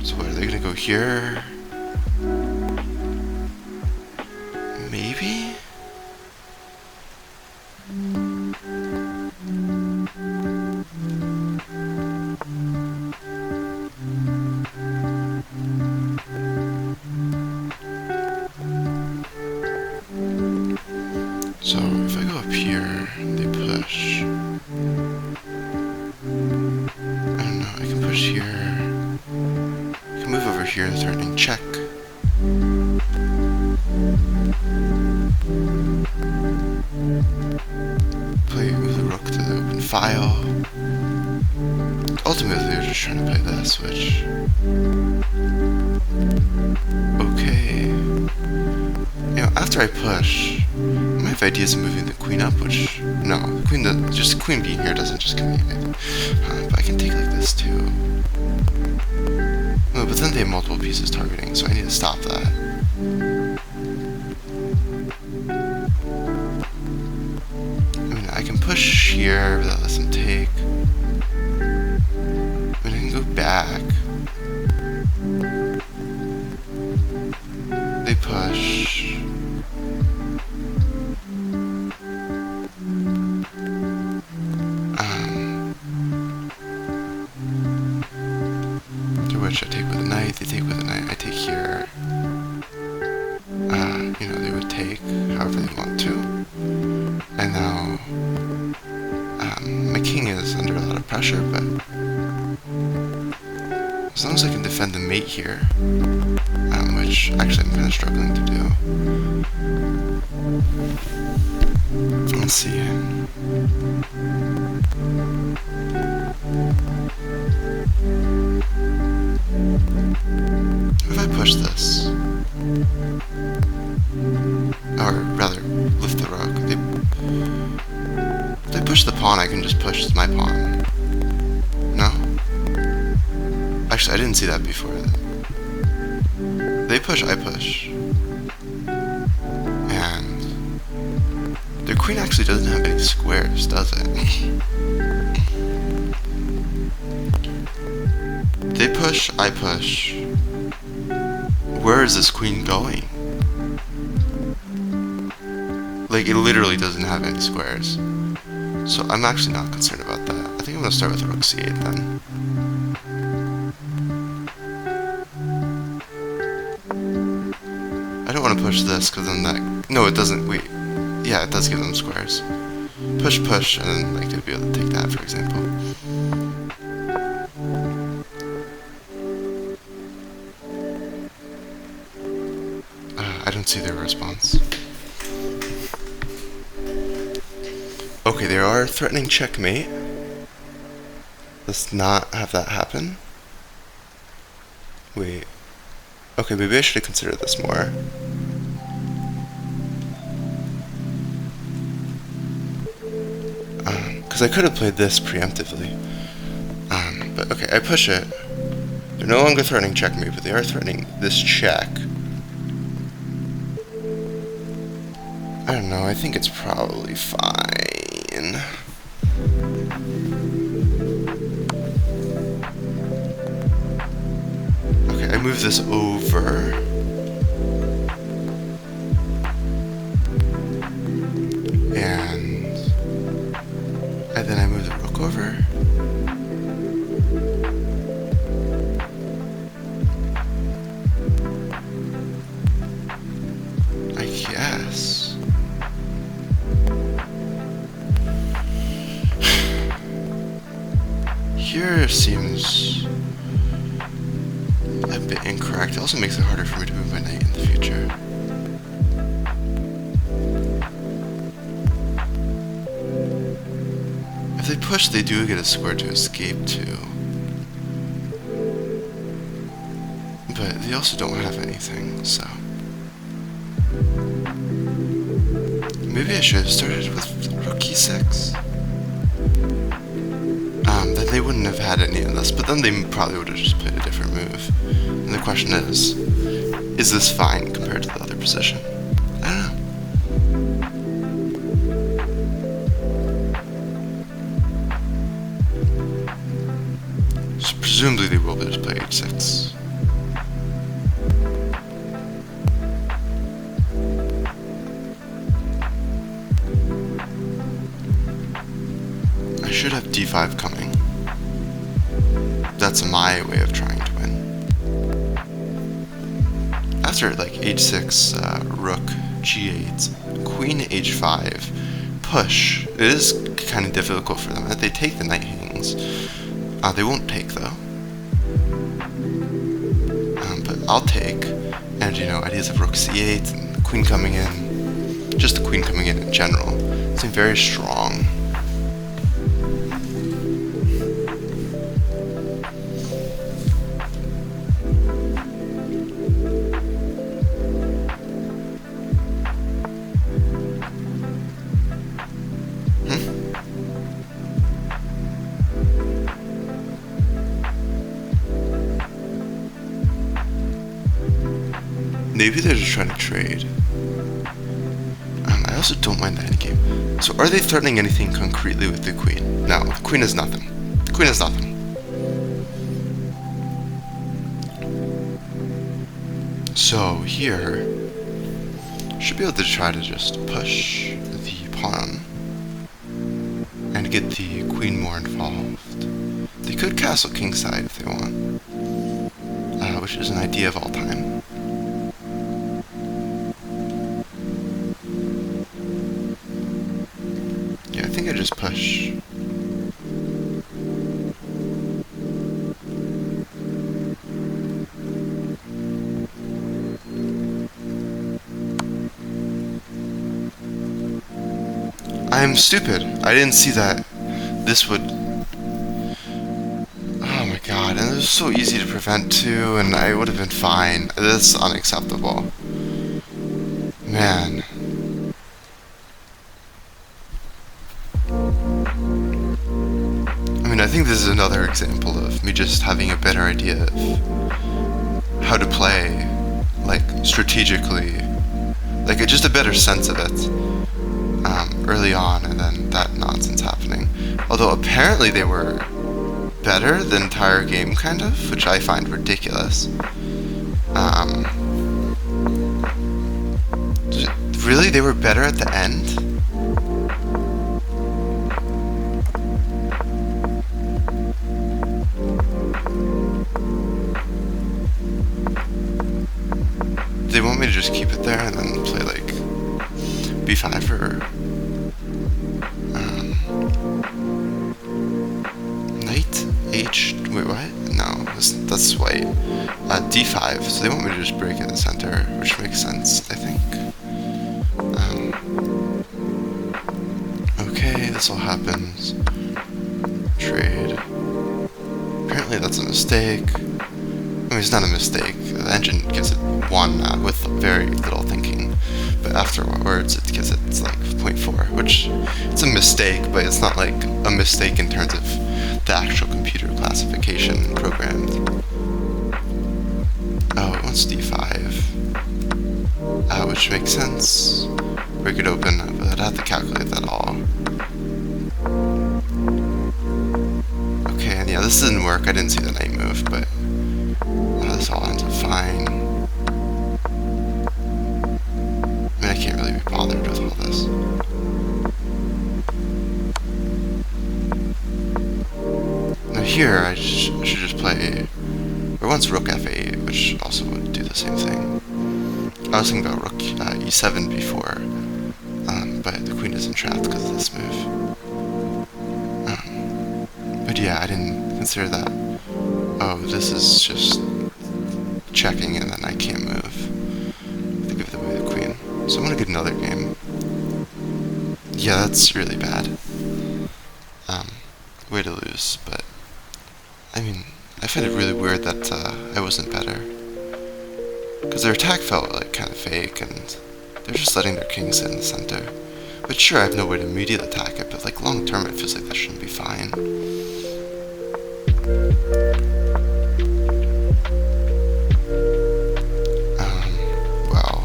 So what, are they gonna go here? Maybe? So if I go up here, they push. I don't know, I can push here. I can move over here, threatening check. Move the rook to the open file. Ultimately, they're just trying to play this, which... Okay. You know, after I push, I might have ideas of moving the queen up, which... No, the queen, just the queen being here doesn't just give me anything. But I can take like this too. No, but then they have multiple pieces targeting, so I need to stop that. I can push here, but that lets them take. I mean, I can go back. They push. To which I take with a knight, they take with a knight, I take here. You know, they would take however they want to. And now, my king is under a lot of pressure, but as long as I can defend the mate here, which actually I'm kind of struggling to do. Let's see. If I push this, or rather, lift the rook, if I push the pawn, I can just push my pawn. No? Actually, I didn't see that before. They push, I push. And their queen actually doesn't have any squares, does it? They push, I push. Where is this queen going? Like, it literally doesn't have any squares. So I'm actually not concerned about that. I think I'm going to start with rook c8 then. I don't want to push this because then that... No, it doesn't. Wait. Yeah, it does give them squares. Push, push, and then like they'd be able to take that, for example. I don't see their response. Okay, they are threatening checkmate. Let's not have that happen. Wait. Okay, maybe I should have considered this more. Because I could have played this preemptively. But okay, I push it. They're no longer threatening checkmate, but they are threatening this check. I don't know, I think it's probably fine. Okay, I move this over. And then I move the rook over. I guess. Here seems a bit incorrect. It also makes it harder for me to move my knight in the future. If they push, they do get a square to escape to. But they also don't have anything, so... Maybe I should have started with rook e6. Then they wouldn't have had any of this, but then they probably would have just played a different move. And the question is this fine compared to the other position? I don't know. So presumably they will just play h6. I should have d5 coming. That's my way of trying to win. After like h6, rook g8, queen h5, push. It is kind of difficult for them. If they take the knight hangs, they won't take though. But I'll take, and you know, ideas of rook c8 and the queen coming in, just the queen coming in general, seem very strong. Maybe they're just trying to trade. I also don't mind the endgame. So are they threatening anything concretely with the queen? No, the queen is nothing. The queen is nothing. So here, should be able to try to just push the pawn and get the queen more involved. They could castle kingside if they want, which is an idea of all time. I think I just push. I'm stupid. I didn't see that this would... Oh my god, and it was so easy to prevent too, and I would have been fine. That's unacceptable. Man. I think this is another example of me just having a better idea of how to play, like, strategically, like, just a better sense of it, early on, and then that nonsense happening. Although apparently they were better the entire game, kind of, which I find ridiculous. Really? They were better at the end? They want me to just keep it there and then play like b5 or knight h. Wait, what? No, that's white. d5. So they want me to just break in the center, which makes sense, I think. Okay, this all happens. Trade. Apparently that's a mistake. I mean, it's not a mistake. The engine gives it 1 with very little thinking, but afterwards it gives it like 0.4, which it's a mistake, but it's not like a mistake in terms of the actual computer classification programmed. Oh, it wants d5, which makes sense. Break it open, but I'd have to calculate that all. Okay, and yeah, this didn't work. I didn't see the knight move, but this all ends up fine. I mean, I can't really be bothered with all this. Now here, I should just play... Or once rook f8, which also would do the same thing. I was thinking about rook e7 before, but the queen is entrapped because of this move. But yeah, I didn't consider that. Oh, this is just checking and then I can't move. They give away the queen. So I'm gonna get another game. Yeah, that's really bad. Way to lose, but I mean, I find it really weird that I wasn't better. Because their attack felt like kind of fake and they're just letting their king sit in the center. But sure, I have no way to immediately attack it, but like long term, it feels like that shouldn't be fine. Well,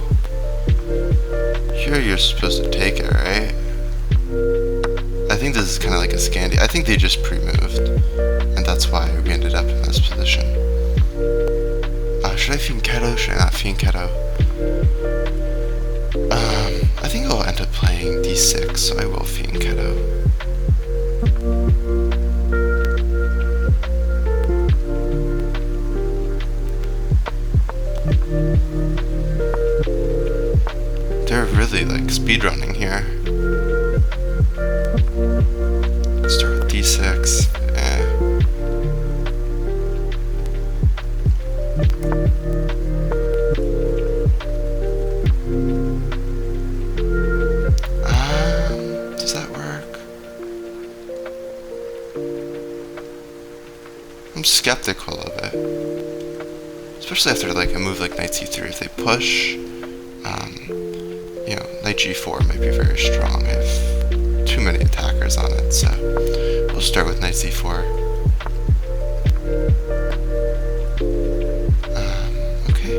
here you're supposed to take it, right? I think this is kind of like a Scandi. I think they just pre-moved, and that's why we ended up in this position. Should I Fianchetto? Should I not Fianchetto? I think I'll end up playing d6, so I will Fianchetto. They're really like speedrunning here. Let's start with d6. Does that work? I'm skeptical of it. Especially after like a move like knight c3. If they push, you know, knight g4 might be very strong. I have too many attackers on it, so we'll start with knight c4. Okay.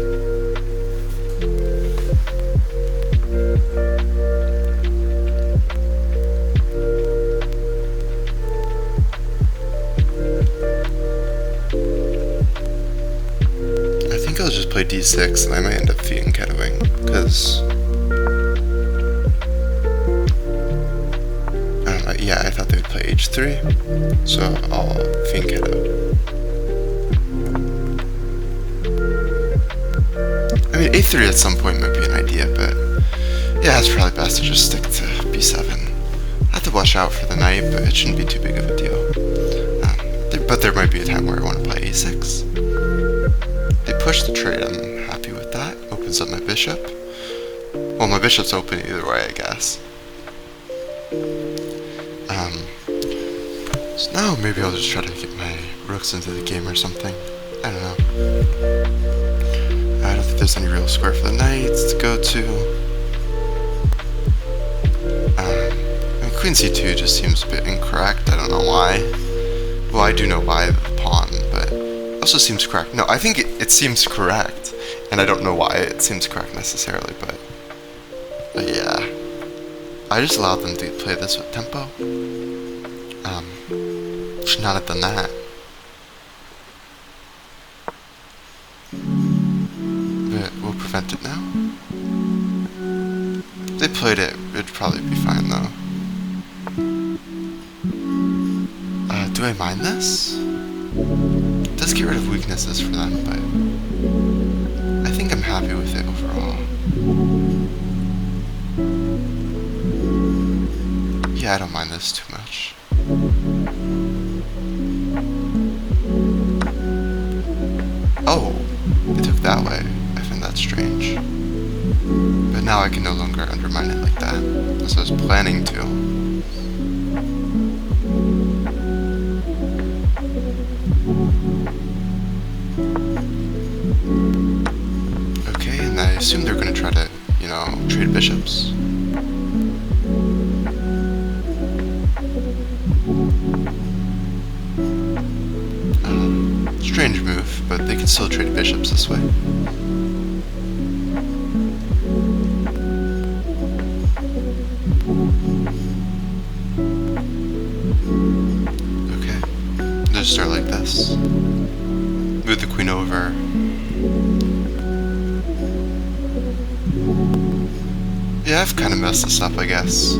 I think I'll just play d6 and I might end up Fianchettoing, because yeah, I thought they would play h3, so I'll Fianchetto. I mean, a3 at some point might be an idea, but yeah, it's probably best to just stick to b7. I have to watch out for the knight, but it shouldn't be too big of a deal. But there might be a time where I want to play a6. They push the trade, I'm happy with that. Opens up my bishop. Well, my bishop's open either way, I guess. So now maybe I'll just try to get my rooks into the game or something. I don't know. I don't think there's any real square for the knights to go to. I mean, queen c2 just seems a bit incorrect. I don't know why. Well, I do know why, the pawn, but it also seems correct. No, I think it seems correct, and I don't know why it seems correct necessarily, but yeah. I just allowed them to play this with tempo. Should not have done that. But we'll prevent it now. If they played it, it'd probably be fine though. Do I mind this? It does get rid of weaknesses for them, but I think I'm happy with it overall. Yeah, I don't mind this too much. Oh, they took that way. I find that strange. But now I can no longer undermine it like that, as I was planning to. Okay, and I assume they're going to try to, you know, trade bishops. Strange move, but they can still trade bishops this way. Okay, just start like this. Move the queen over. Yeah, I've kind of messed this up, I guess.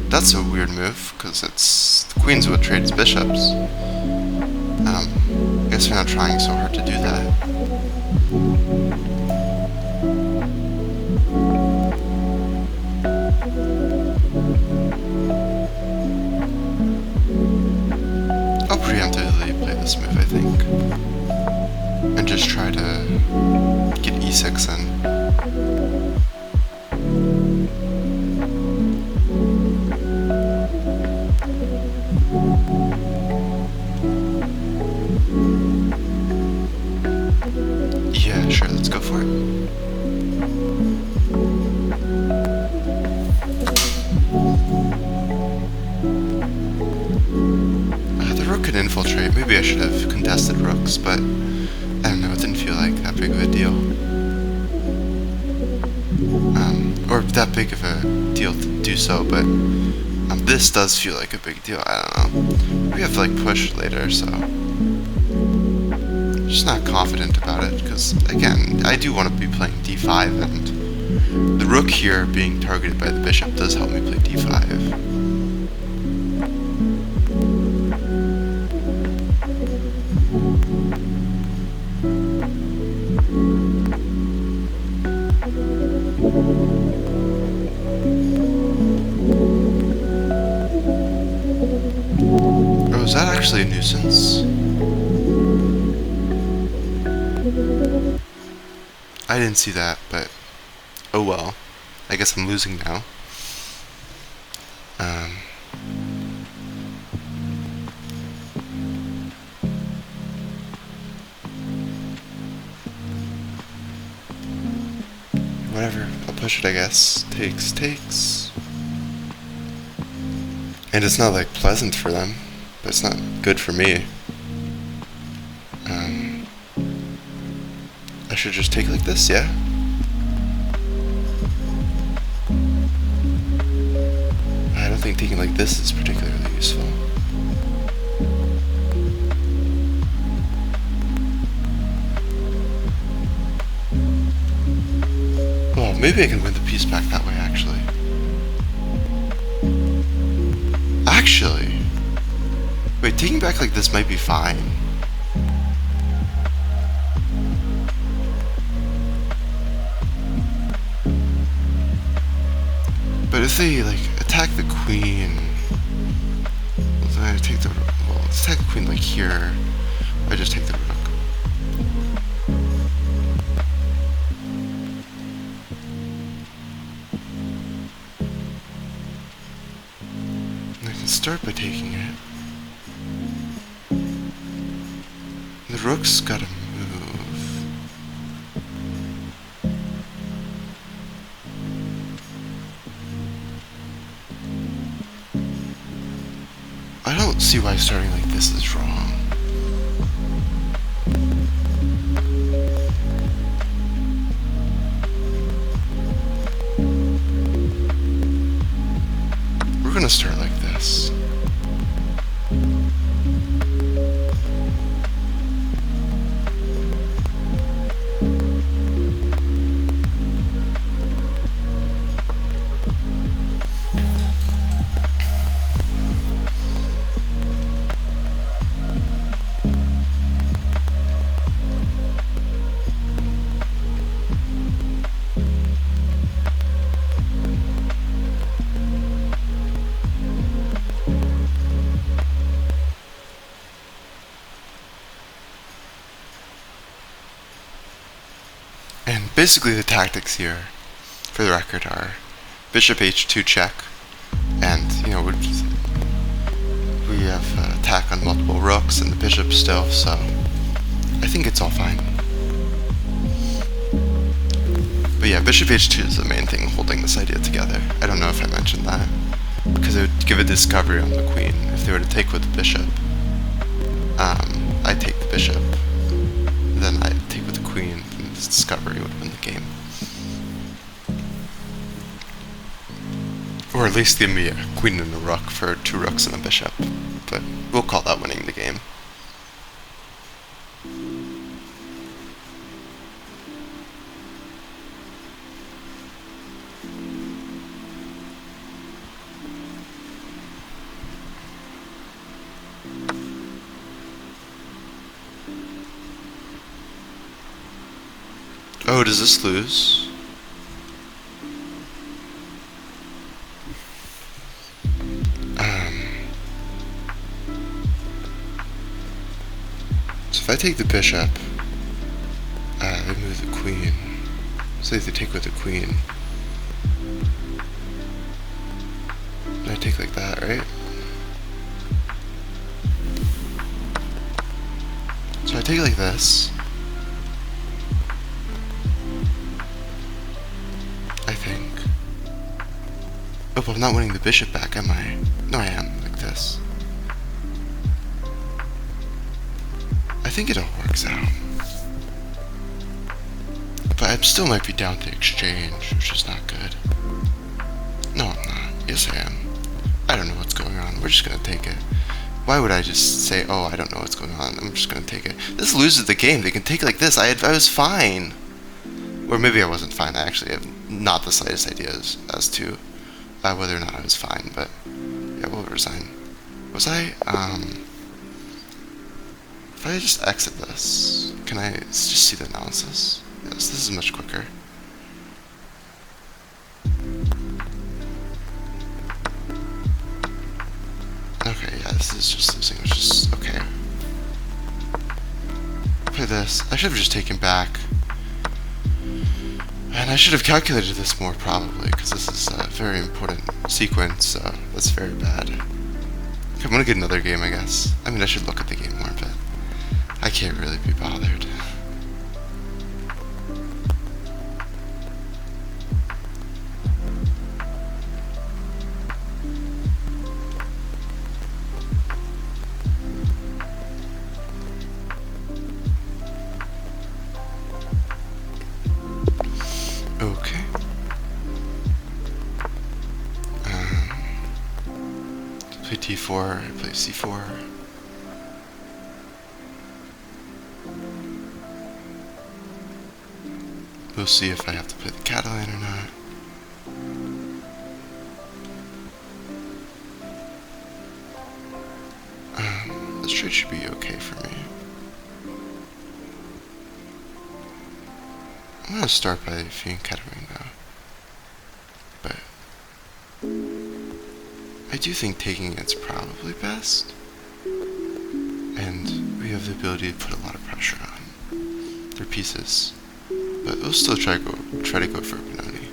That's a weird move, because it's the queen's what trades bishops. I guess we're not trying so hard to do that. I'll preemptively play this move, I think. And just try to get e6 in. Yeah, sure, let's go for it. rook can infiltrate. Maybe I should have contested rooks, but I don't know, it didn't feel like that big of a deal. Or that big of a deal to do so, but this does feel like a big deal. I don't know. We have to like push later, so I'm just not confident about it, because again, I do want to be playing d5, and the rook here being targeted by the bishop does help me play d5. Oh, is that actually a nuisance? I didn't see that, but oh well. I guess I'm losing now. Whatever, I'll push it, I guess. Takes. And it's not like pleasant for them, but it's not good for me. I should just take like this, yeah? I don't think taking like this is particularly useful. Well, maybe I can win the piece back that way, actually. Wait, taking back like this might be fine. But if they like attack the queen, then I take the well, let's attack the queen like here. I just take the rook. And I can start by taking it. The rook's gotta move. I don't see why starting like this is wrong. We're gonna start like this. And basically the tactics here, for the record, are bishop h2 check, and you know we have attack on multiple rooks and the bishop still, so I think it's all fine. But yeah, bishop h2 is the main thing holding this idea together. I don't know if I mentioned that, because it would give a discovery on the queen if they were to take with the bishop. I take the bishop, then I take with the queen, and this discovery would win the game. Or at least give me a queen and a rook for 2 rooks and a bishop, but we'll call that winning the game. Oh, does this lose? So if I take the bishop, they move the queen. So they take with the queen. And I take like that, right? So I take like this. I think. Oh, but I'm not winning the bishop back, am I? No, I am, like this. think it all works out. But I still might be down to exchange, which is not good. No, I'm not. Yes, I am. I don't know what's going on. We're just gonna take it. Why would I just say, oh, I don't know what's going on? I'm just gonna take it. This loses the game. They can take it like this. I was fine. Or maybe I wasn't fine. I actually have not the slightest idea as to whether or not I was fine. But yeah, we'll resign. Was I? If I just exit this, can I just see the analysis? Yes, this is much quicker. Okay, yeah, this is just losing, which is okay. Play this. I should have just taken back. And I should have calculated this more, probably, because this is a very important sequence, so that's very bad. Okay, I'm gonna get another game, I guess. I mean, I should look at the game more, but I can't really be bothered. Okay. Play d4, I play c4. We'll see if I have to play the Catalan or not. This trade should be okay for me. I'm gonna start by defeating Kettering though. But I do think taking it's probably best. And we have the ability to put a lot of pressure on their pieces. But we'll still try to go for Benoni.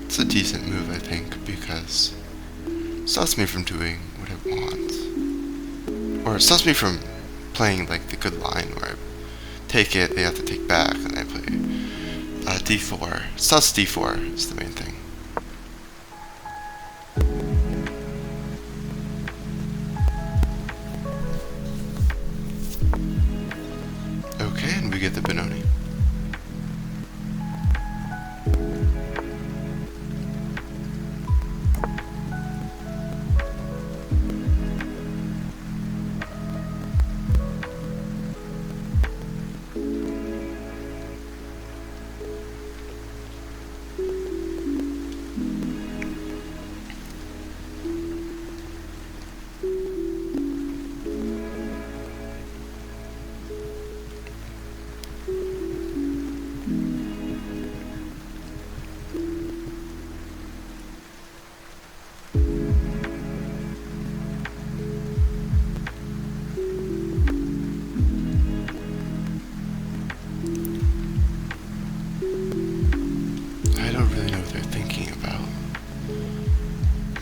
It's a decent move, I think, because it stops me from doing what I want. Or it stops me from playing like the good line where I take it, they have to take back, and I play d4. It stops d4 is the main thing. Okay, and we get the Benoni.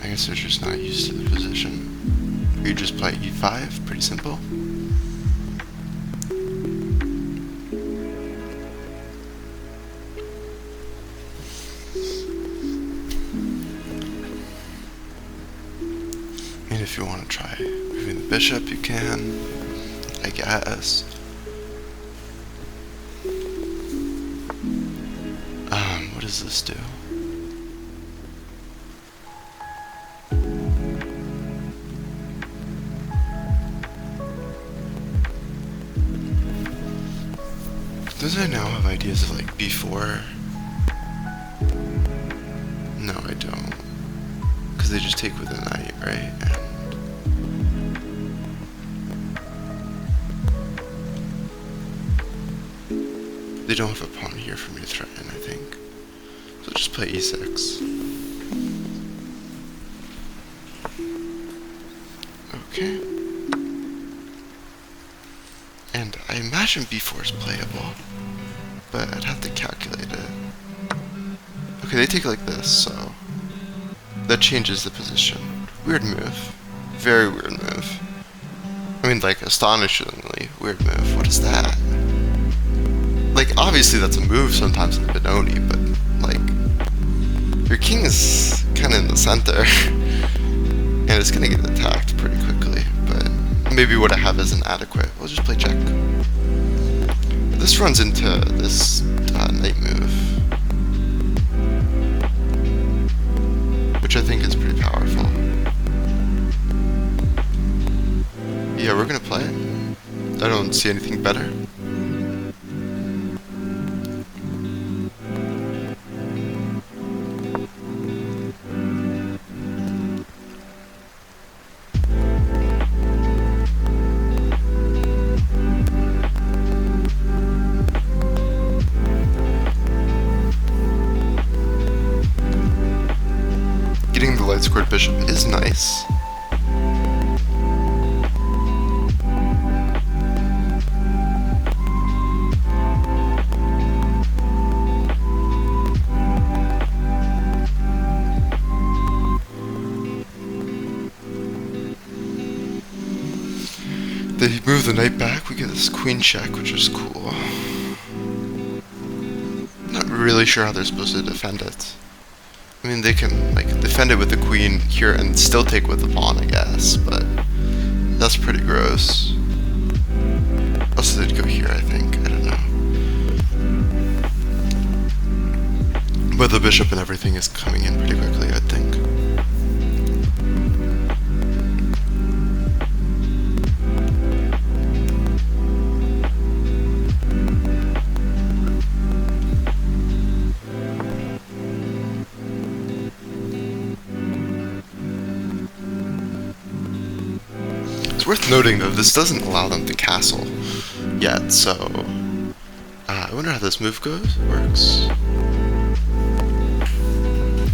I guess they're just not used to the position. You just play e5, pretty simple. And if you want to try moving the bishop, you can, I guess. What does this do? Does I now have ideas of like b4? No, I don't. Because they just take with a knight, right? And they don't have a pawn here for me to threaten, I think. So just play e6. Okay. And I imagine b4 is playable, but I'd have to calculate it. Okay, they take like this, so that changes the position. Weird move. Very weird move. I mean, like, astonishingly weird move. What is that? Like, obviously that's a move sometimes in the Benoni, but, like, your king is kind of in the center, and it's going to get attacked pretty quickly, but maybe what I have isn't adequate. We'll just play check. This runs into this knight move, which I think is pretty powerful. Yeah, we're gonna play it. I don't see anything better. Getting the light squared bishop is nice. They move the knight back, we get this queen check, which is cool. Not really sure how they're supposed to defend it. I mean, they can, like, defend it with the queen here and still take with the pawn, I guess, but that's pretty gross. Also, they'd go here, I think. I don't know. But the bishop and everything is coming in pretty quickly, I think. It's worth noting, though, this doesn't allow them to castle yet, so I wonder how this move works.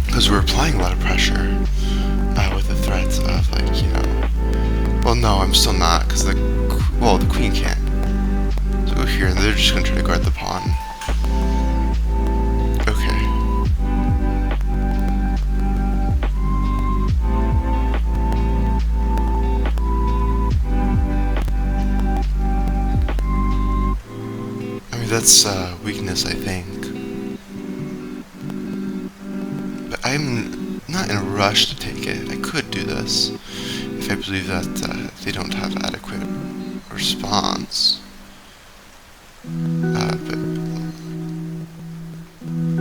Because we're applying a lot of pressure with the threat of, like, you know... Well, no, I'm still not, because the queen can't. So go here, and they're just going to try to guard the pawn. Okay. That's weakness, I think. But I'm not in a rush to take it. I could do this if I believe that they don't have adequate response. But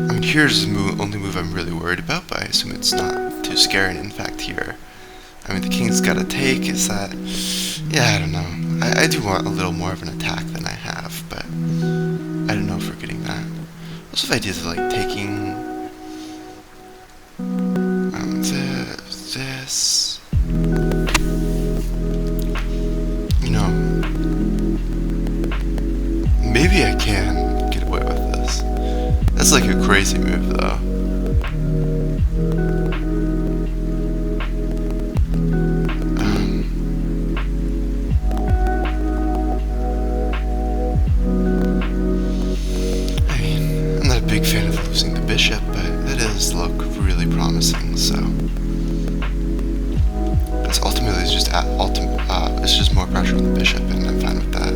I mean, here's the only move I'm really worried about, but I assume it's not too scary. And in fact, here, I mean, the king's got to take. Is that? Yeah, I don't know. I do want a little more of an attack than I have, but I don't know if we're getting that. Also, the ideas of, like, taking this, you know, maybe I can get away with this. That's like a crazy move, though. Big fan of losing the bishop, but that does look really promising, so it's ultimately just it's just more pressure on the bishop, and I'm fine with that.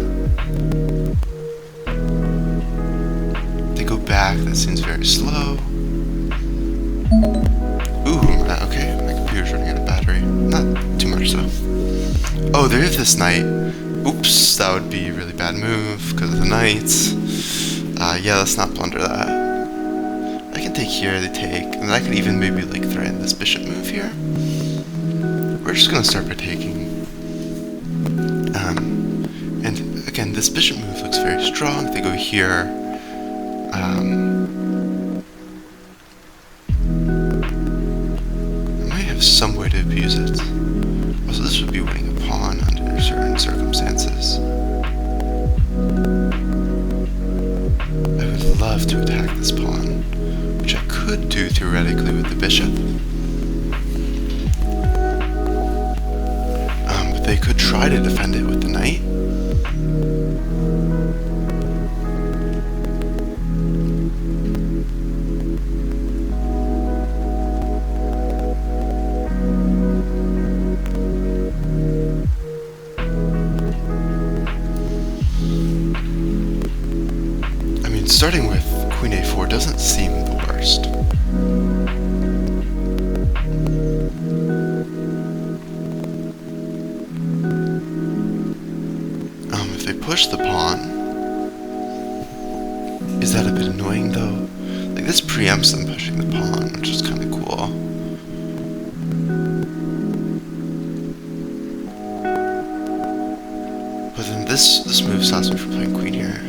They go back, that seems very slow. Ooh, okay, my computer's running out of battery. Not too much so. Oh, there is this knight. Oops, that would be a really bad move because of the knights. Yeah, let's not blunder that. I can take here, they take, and then I can even maybe, like, threaten this bishop move here. We're just gonna start by taking. And again, this bishop move looks very strong. They go here. I might have some way to abuse it. Also, this would be winning a pawn under certain circumstances. I would love to attack this pawn, which I could do theoretically with the bishop. But they could try to defend it with the knight. I mean, starting with Queen A4 doesn't seem the worst. If they push the pawn, is that a bit annoying though? Like, this preempts them pushing the pawn, which is kind of cool. But then this move stops me from playing queen here.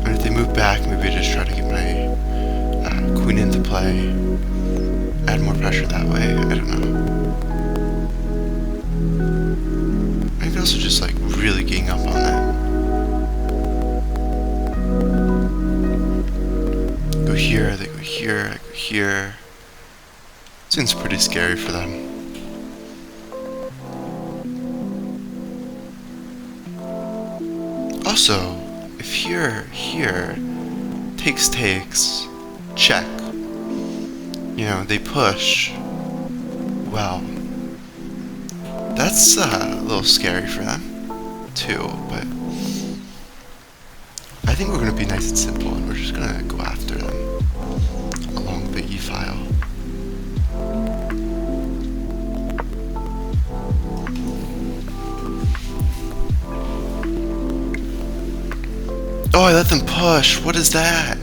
And if they move back, maybe I just try to get my queen into play. Add more pressure that way, I don't know. I could also just like really gang up on it. Go here, they go here, I go here. Seems pretty scary for them. Also, if here, takes, check. You know, they push. Well, that's a little scary for them, too, but I think we're going to be nice and simple, and we're just going to go after them along the e-file. Oh, I let them push. What is that?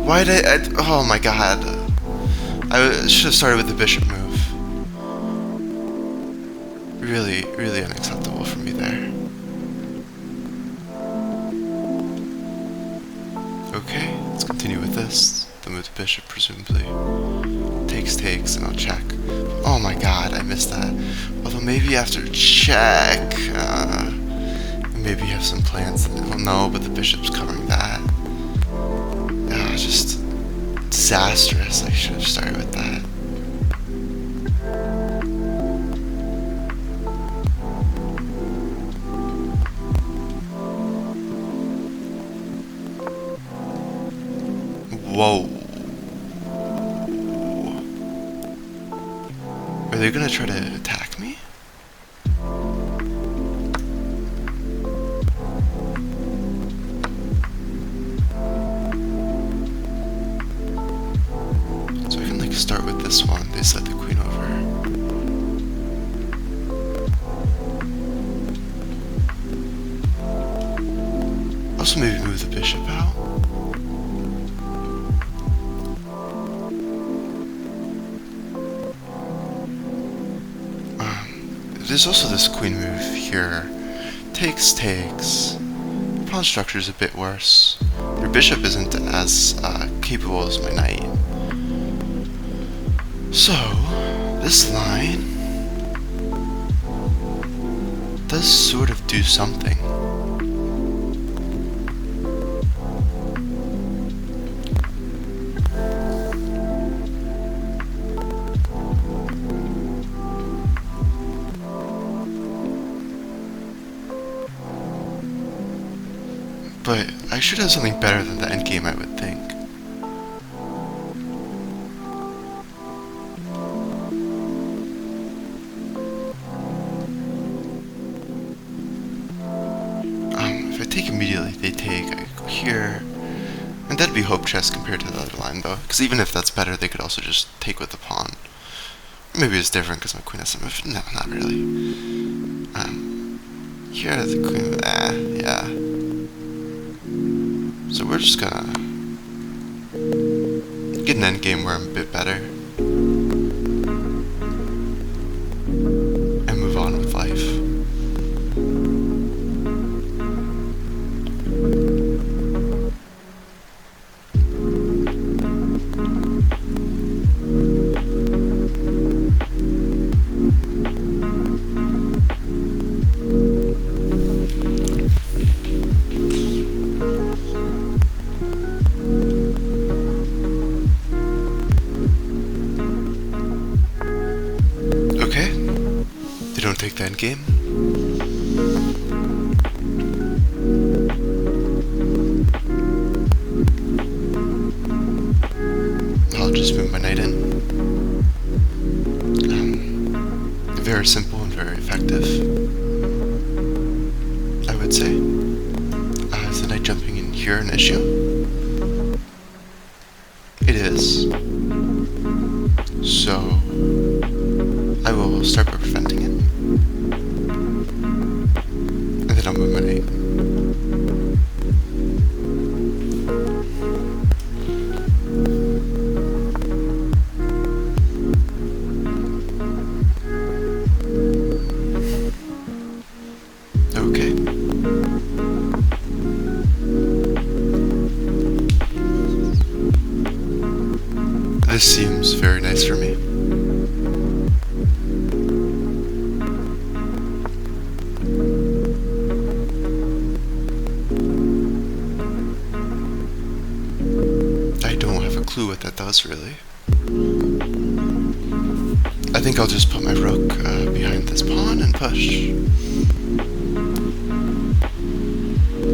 Why did I oh my god. I should have started with the bishop move. Really, really unacceptable for me there. Okay, let's continue with this. Then with the bishop, presumably. Takes, and I'll check. Oh my god, I missed that. Although maybe after check, maybe have some plans. Well, no, but the bishop's covering that. Just disastrous. I should have started with that. Whoa. Are they gonna try to attack me? Start with this one. They set the queen over. Also maybe move the bishop out. There's also this queen move here. Takes. Your pawn structure is a bit worse. Your bishop isn't as capable as my knight. So, this line does sort of do something. But I should have something better than the endgame, I would think. If I take immediately, they take, I go here. And that'd be hope chess compared to the other line, though. Because even if that's better, they could also just take with the pawn. Maybe it's different because my queen has some... No, not really. Here, the queen... yeah. So we're just gonna get an endgame where I'm a bit better and move on with life. would say. Is the knight jumping in here an issue? It is. So I will start by preventing it. And then I'll move my knight. Okay. This seems very nice for me. I don't have a clue what that does, really. I think I'll just put my rook behind this pawn and push.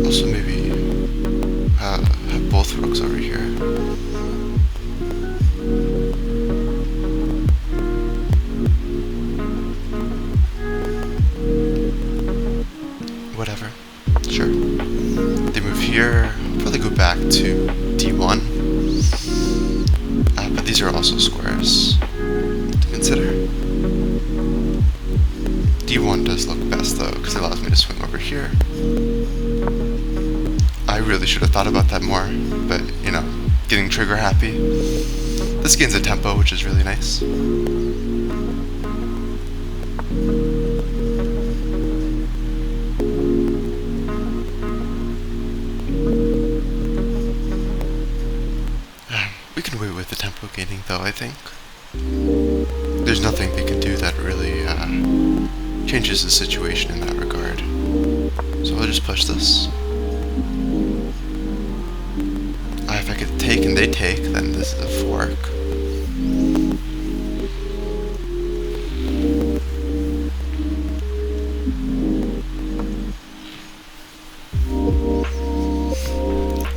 Also maybe have both rooks over here. Whatever. Sure. They move here. Probably go back to d1. But these are also squares to consider. d1 does look best though, because it allows me to swing over here. I really should have thought about that more, but you know, getting trigger happy. This gains a tempo, which is really nice. We can wait with the tempo gaining though, I think. There's nothing they can do that really changes the situation in that regard. So I'll just push this. If I could take and they take, then this is a fork.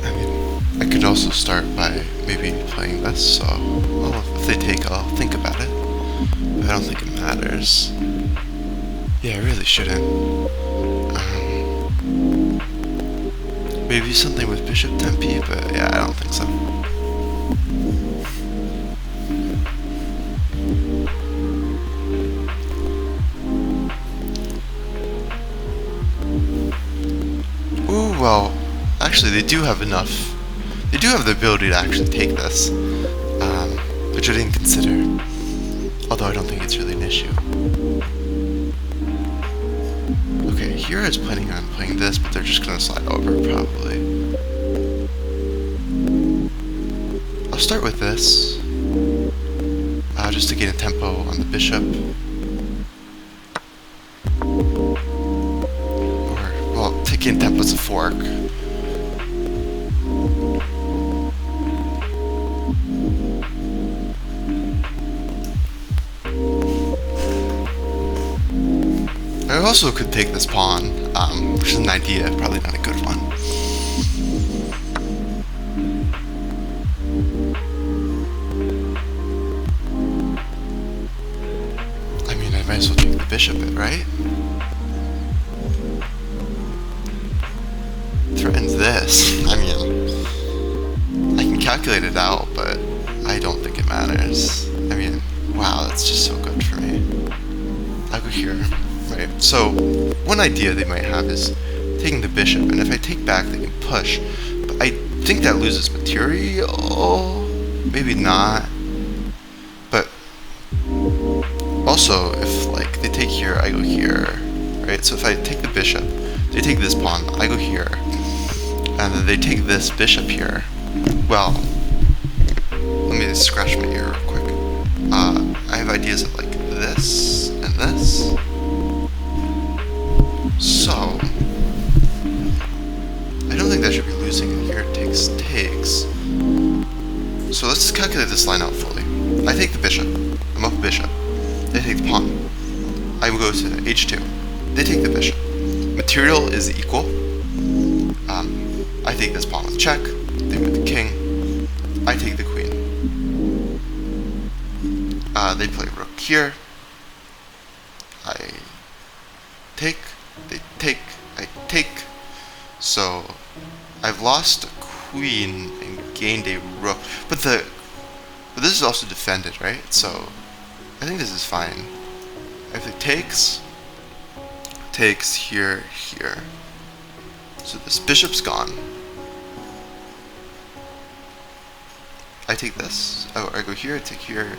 I mean, I could also start by maybe playing this, so well, if they take, I'll think about it. But I don't think it matters. Yeah, I really shouldn't. Maybe something with bishop tempi, but yeah, I don't think so. Ooh, well, actually they do have enough. They do have the ability to actually take this, which I didn't consider. Although I don't think it's really an issue. Okay, here I was planning on playing this, but they're just gonna slide over, probably. I'll start with this, just to gain a tempo on the bishop. Or, well, to gain tempo is a fork. I also could take this pawn, which is an idea, probably not a good one. I mean, I might as well take the bishop, right? Threatens this. I mean, I can calculate it out, but I don't think it matters. I mean, wow, that's just so good for me. I'll go here. Right. So, one idea they might have is taking the bishop, and if I take back, they can push. But I think that loses material. Maybe not. But also, if like they take here, I go here. Right. So if I take the bishop, they take this pawn, I go here, and then they take this bishop here. Well, let me just scratch my ear real quick. I have ideas of like this and this. So, I don't think that should be losing in here. It takes. So let's calculate this line out fully. I take the bishop. I'm up bishop. They take the pawn. I will go to h2. They take the bishop. Material is equal. I take this pawn with check. They move the king. I take the queen. They play rook here. I take. They take. I I take. So I've lost a queen and gained a rook, but this is also defended, right? So I think this is fine. If it takes here, here. So this bishop's gone. I take this. Oh, I go here, I take here.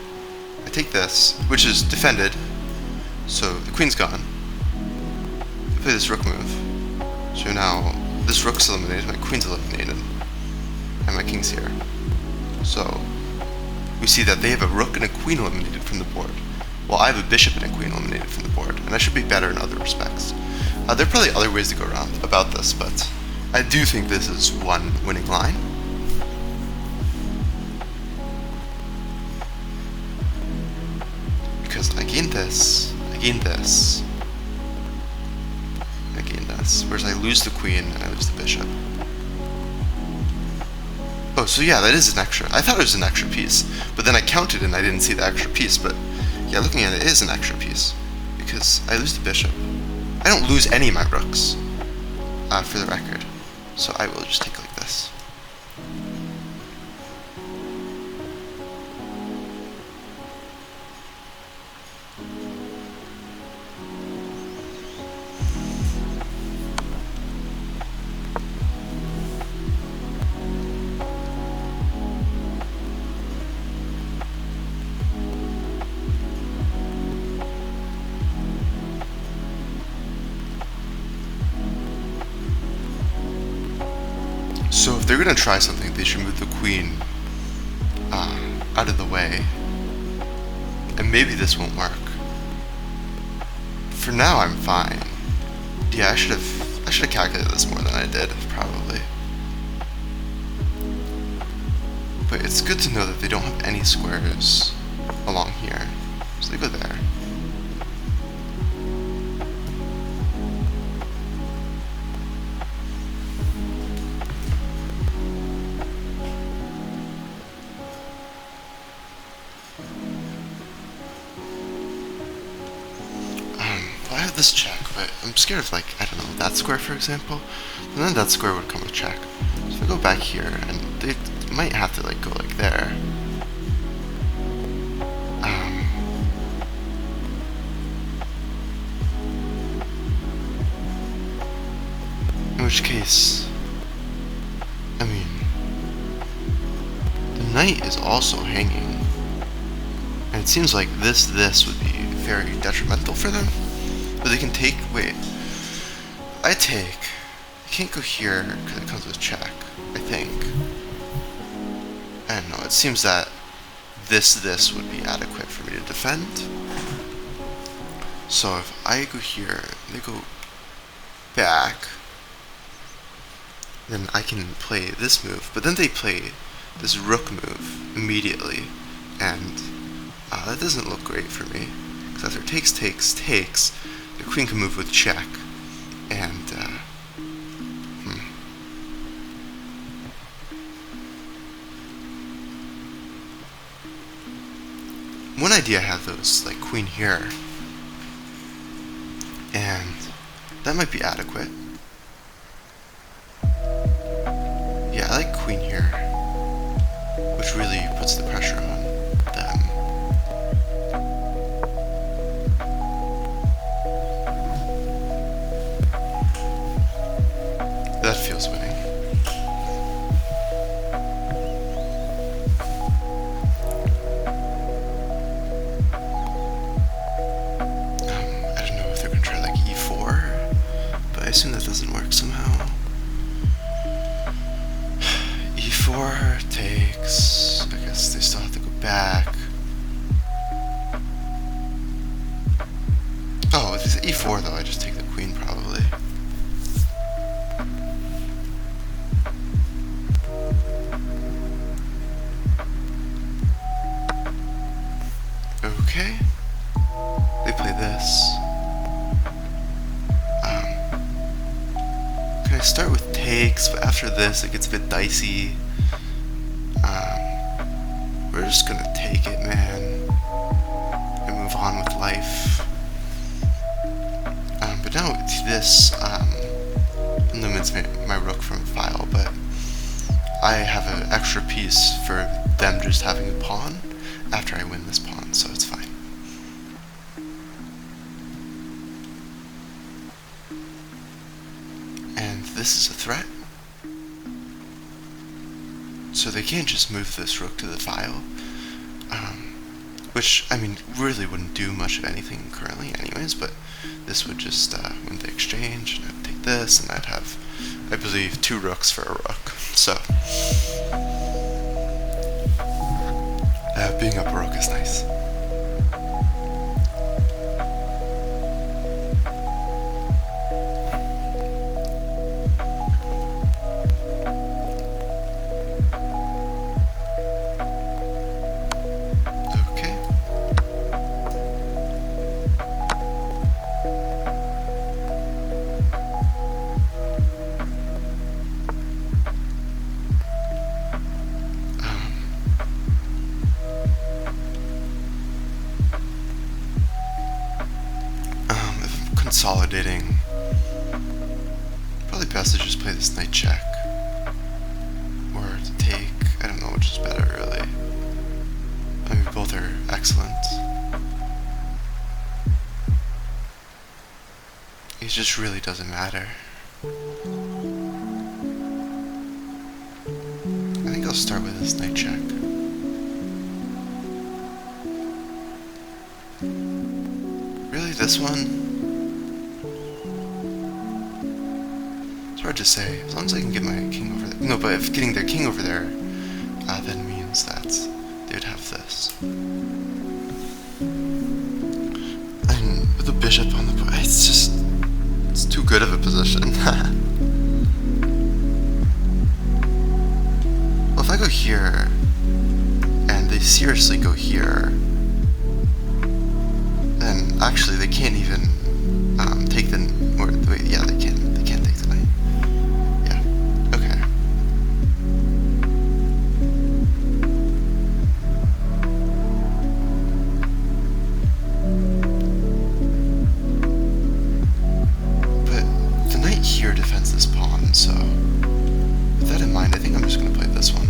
I take this, which is defended. So the queen's gone. I play this rook move. So now this rook's eliminated, my queen's eliminated. And my king's here. So we see that they have a rook and a queen eliminated from the board. Well, I have a bishop and a queen eliminated from the board, and I should be better in other respects. There are probably other ways to go around about this, but I do think this is one winning line. Because I gain this, I gain this, I gain this, whereas I lose the queen and I lose the bishop. Oh, so yeah, that is an extra. I thought it was an extra piece, but then I counted and I didn't see the extra piece, but yeah, looking at it, it is an extra piece, because I lose the bishop. I don't lose any of my rooks, for the record, so I will just take like this. So if they're gonna try something, they should move the queen out of the way, and maybe this won't work. For now, I'm fine. Yeah, I should have calculated this more than I did, probably. But it's good to know that they don't have any squares along here, so they go there. I have this check, but I'm scared of, like, I don't know, that square, for example, and then that square would come with check. So if I go back here, and they might have to, like, go like there. In which case, I mean, the knight is also hanging, and it seems like this would be very detrimental for them. But they can take, wait, I take, I can't go here because it comes with check, I think. I don't know, it seems that this would be adequate for me to defend. So if I go here, they go back, then I can play this move, but then they play this rook move immediately, and that doesn't look great for me, because after takes, the queen can move with check, and one idea I have though is like queen here, and that might be adequate. Yeah, I like queen here, which really puts the pressure on them. That feels winning. I don't know if they're gonna try like e4, but I assume that doesn't work somehow. e4 takes. I guess they still have to go back. Oh, if it's e4 though, I just take the queen probably. Okay, they play this. Can I start with takes, but after this it gets a bit dicey. We're just gonna take it, man, and move on with life. But now with this, limits my rook from file, but I have an extra piece for them just having a pawn after I win this pawn, so it's fine. And this is a threat. So they can't just move this rook to the file, which, I mean, really wouldn't do much of anything currently anyways, but this would just win the exchange, and I'd take this, and I'd have, I believe, 2 rooks for a rook. So, being up a rook is nice. Consolidating. Probably best to just play this knight check. Or to take. I don't know which is better, really. I mean, both are excellent. It just really doesn't matter. I think I'll start with this knight check. Really, this one? Hard to say, as long as I can get my king over there. No, but if getting their king over there then means that they would have this. And with the bishop on the board, it's too good of a position. Well, if I go here, and they seriously go here, then actually they can't even take the, or wait, yeah, they can. They can't take the knight. So, with that in mind, I think I'm just going to play this one.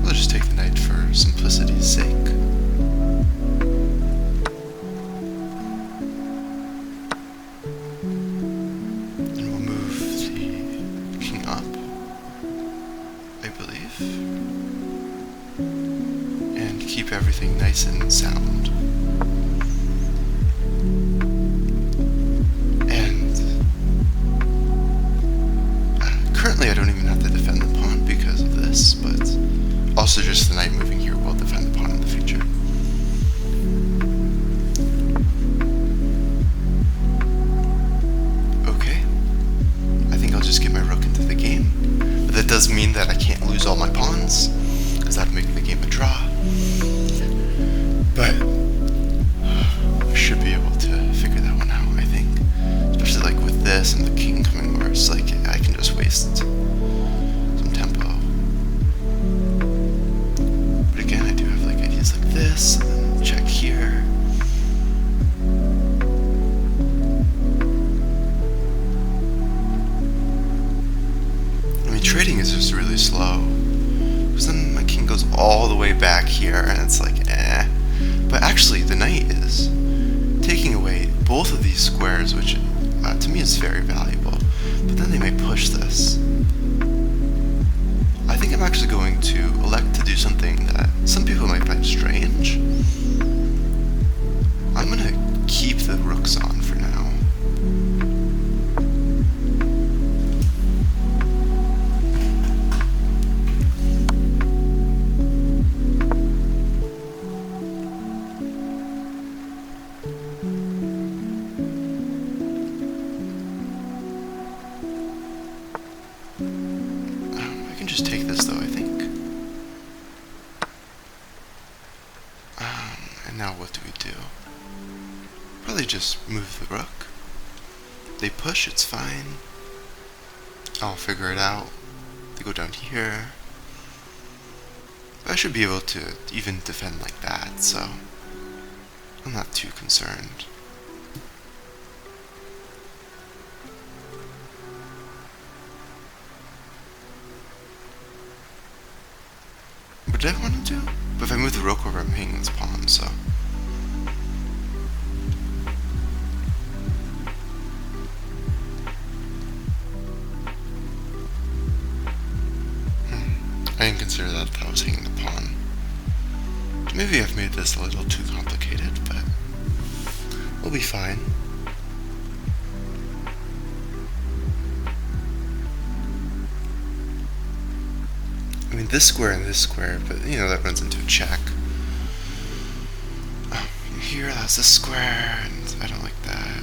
We'll just take the knight for simplicity's sake. And we'll move the king up, I believe. And keep everything nice and sound. And currently I don't even have to defend the pawn because of this, but also just the knight moving here will defend the pawn in the future. Okay, I think I'll just get my rook into the game, but that does mean that I can't lose all my pawns, because that'd make the game a draw. But I should be able to figure that one out, I think. Especially like with this and the king coming over, it's like I can just waste some tempo. But again, I do have like ideas like this, and then check here. I mean, trading is just really slow. Because then my king goes all the way back here, and it's like, eh. But actually, the knight is taking away both of these squares, which to me is very valuable. But then they may push this. I think I'm actually going to elect to do something that some people might find strange. I'm going to keep the rooks on for now. Just take this though, I think. And now what do we do? Probably just move the rook. They push, it's fine. I'll figure it out. They go down here. But I should be able to even defend like that, so I'm not too concerned. What did I want to do? But if I move the rook over, I'm hanging this pawn, so... I didn't consider that I was hanging the pawn. Maybe I've made this a little too complicated, but we'll be fine. I mean, this square and this square, but you know, that runs into a check. Oh, here, that's this square, and I don't like that.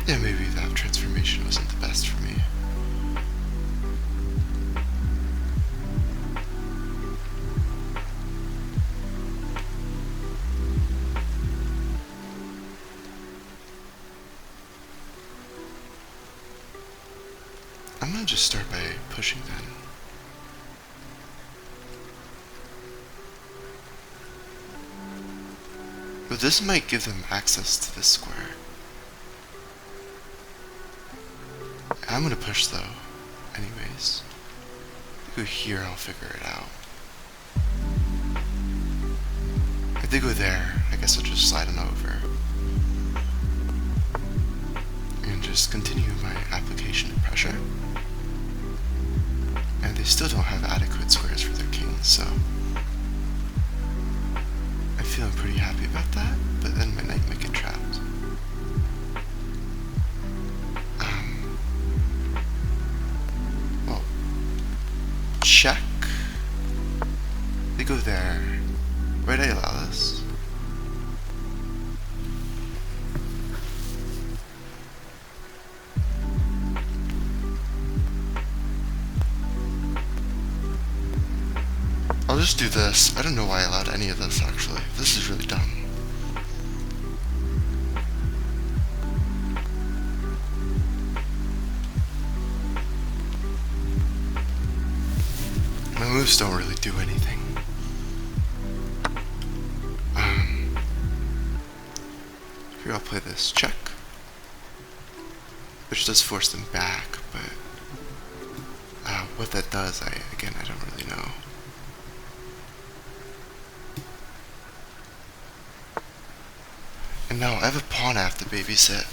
Yeah, maybe that transformation wasn't the best for me. I'm gonna just start by pushing then. But this might give them access to this square. I'm gonna push though, anyways. If they go here, I'll figure it out. If they go there, I guess I'll just slide them over. And just continue my application of pressure. And they still don't have adequate squares for their kings, so... I'm feeling pretty happy about that, but then my knight might get trapped. Check. They go there. Why did I allow this? I'll just do this. I don't know why I allowed any of this, actually. This is really dumb. My moves don't really do anything. Here I'll play this check, which does force them back, but what that does, I don't really know. And now I have a pawn I have to babysit.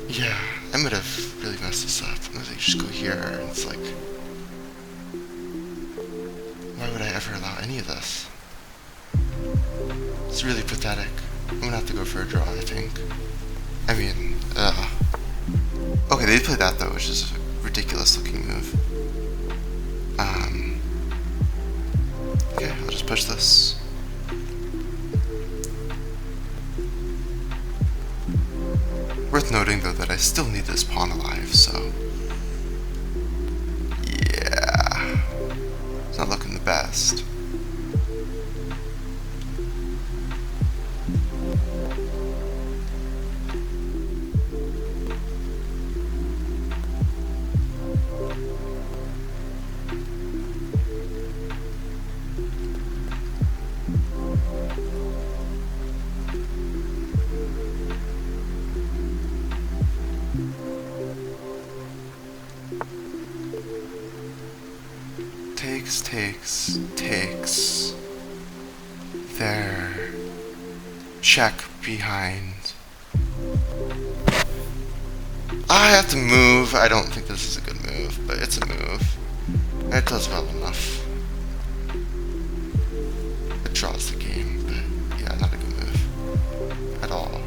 Yeah, I might have really messed this up. I was like, just go here, and it's like, why would I ever allow any of this? It's really pathetic. I'm gonna have to go for a draw, I think. I mean, okay, they played that though, which is a ridiculous looking move. Okay, I'll just push this. Worth noting though that I still need this pawn alive, so yeah, it's not looking the best. Takes. There. Check behind. I have to move. I don't think this is a good move, but it's a move. It does well enough. It draws the game, but yeah, not a good move. At all.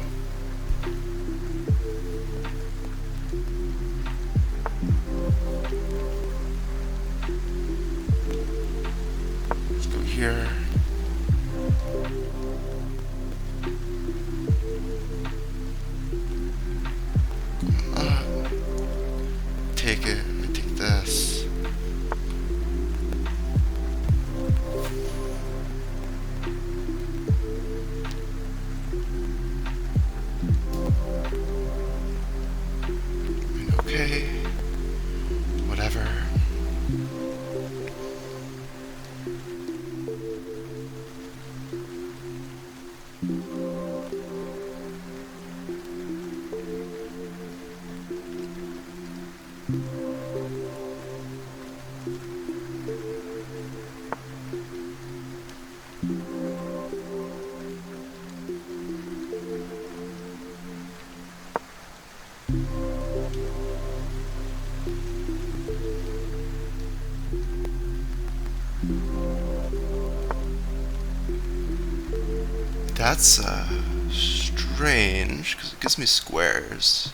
Here. Okay. Whatever. That's strange, because it gives me squares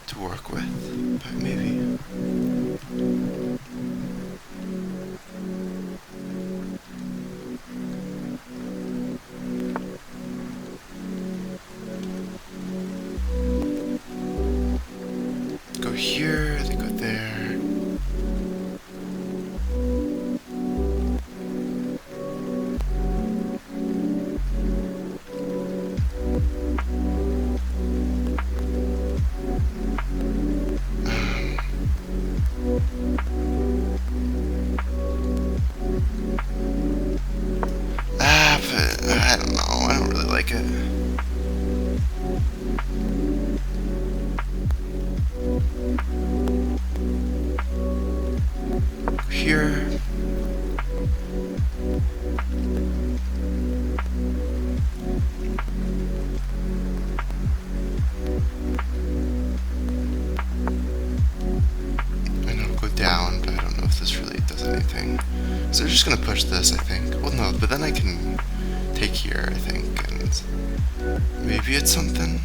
to work with, but maybe. Go here, they go there. But I don't know. I don't really like it. Here. I know, go down, but I don't know if this really does anything. So they're just gonna push this, I think. Well, no, but then I can take here, I think, and maybe it's something.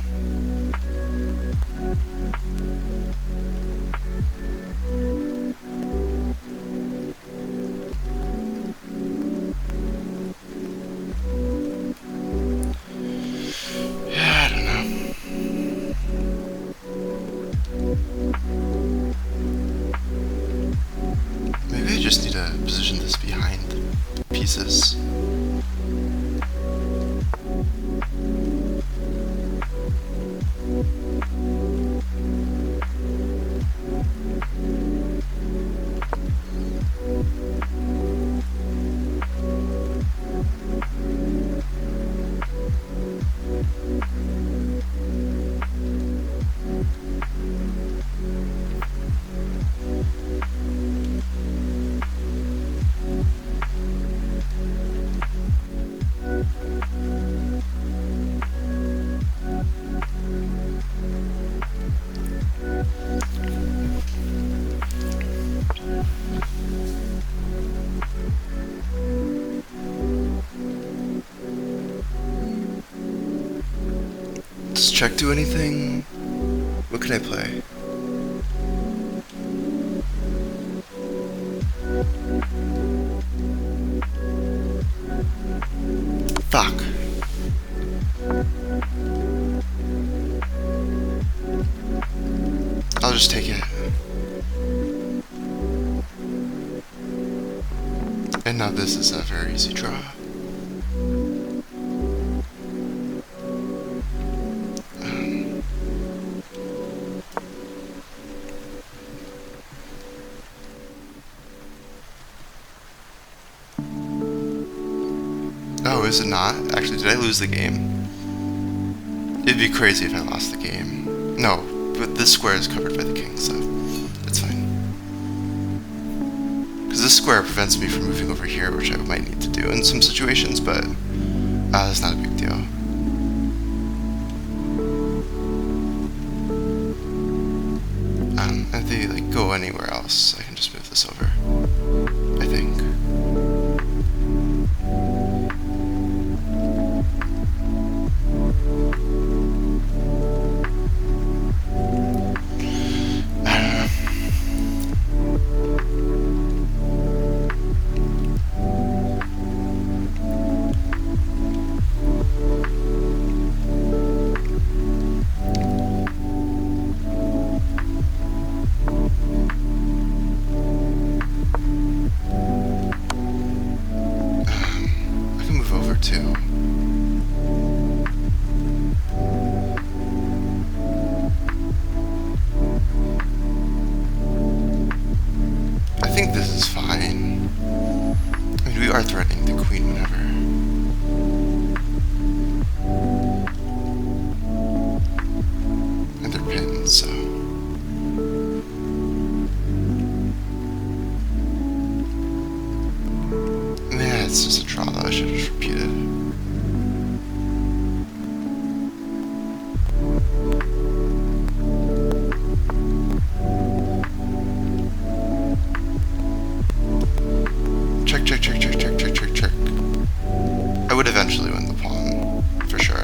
Yeah, I don't know. Maybe I just need to position this behind pieces. Does check do anything? What can I play? Fuck. I'll just take it. And now this is a very easy draw. Oh, is it not? Actually, did I lose the game? It'd be crazy if I lost the game. No, but this square is covered by the king, so it's fine. Because this square prevents me from moving over here, which I might need to do in some situations, but that's not a big deal. If they like go anywhere else, I can just move this over, I think.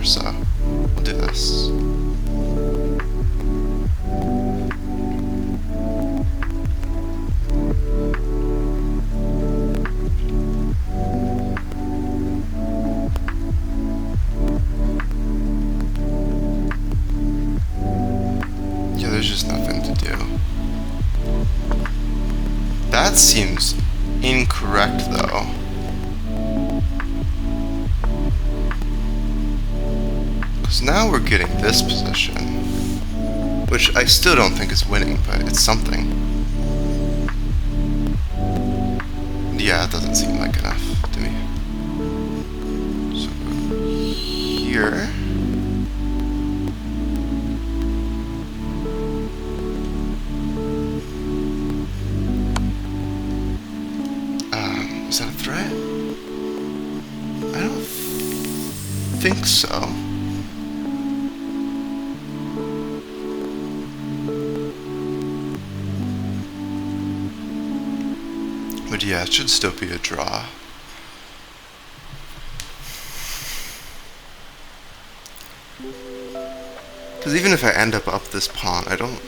there, so we'll do this. Yeah, there's just nothing to do. That seems incorrect, though. Because now we're getting this position, which I still don't think is winning, but it's something. Yeah, it doesn't seem like enough to me. So here. Is that a threat? I don't think so. But yeah, it should still be a draw. Because even if I end up this pawn, I don't...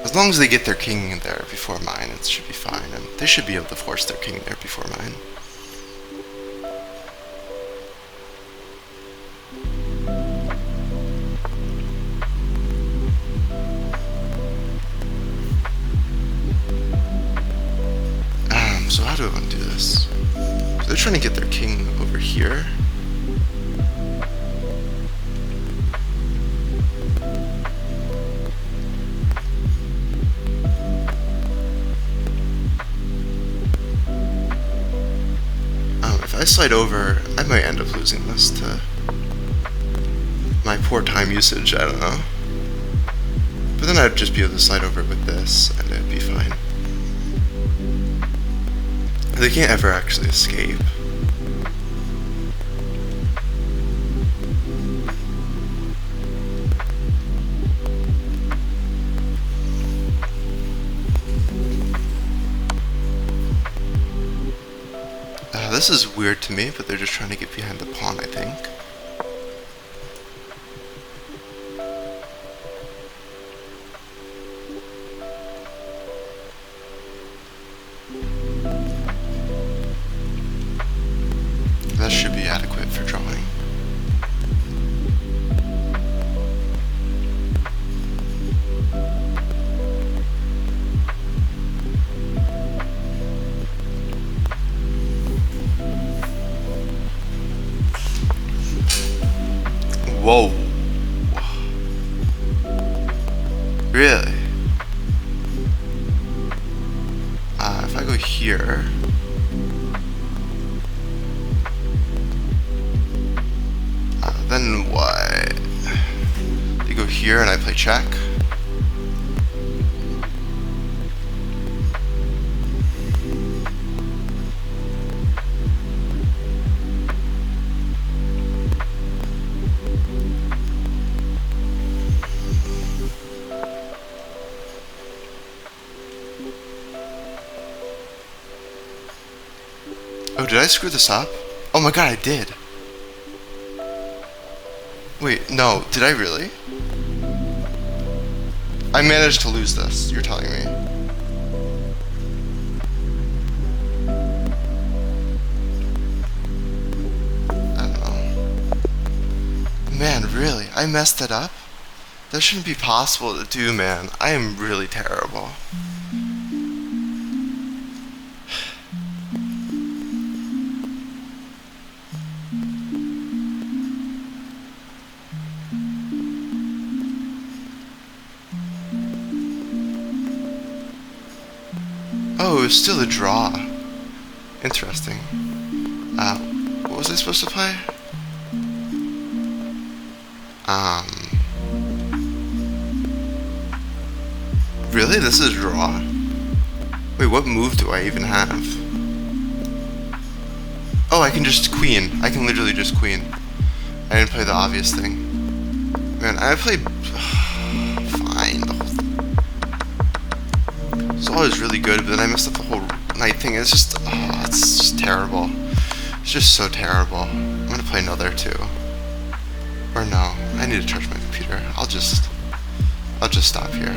As long as they get their king in there before mine, it should be fine. And they should be able to force their king there before mine. So how do I want to do this? So they're trying to get their king over here. If I slide over, I might end up losing this to my poor time usage, I don't know. But then I'd just be able to slide over with this, and it'd be fine. They can't ever actually escape. This is weird to me, but they're just trying to get behind the pawn, I think. That should be adequate for drawing. Whoa. Really? If I go here... then what? They go here and I play check? Oh, did I screw this up? Oh my god, I did. Wait, no, did I really? I managed to lose this, you're telling me. I don't know. Man, really? I messed that up? That shouldn't be possible to do, man. I am really terrible. Oh, it was still a draw. Interesting. What was I supposed to play? Really? This is a draw? Wait, what move do I even have? Oh, I can just queen. I can literally just queen. I didn't play the obvious thing. Man, I played... fine. It's always really good, but then I messed up the whole knight thing. It's just... oh, it's just terrible. It's just so terrible. I'm gonna play another too. Or no, I need to charge my computer. I'll just stop here.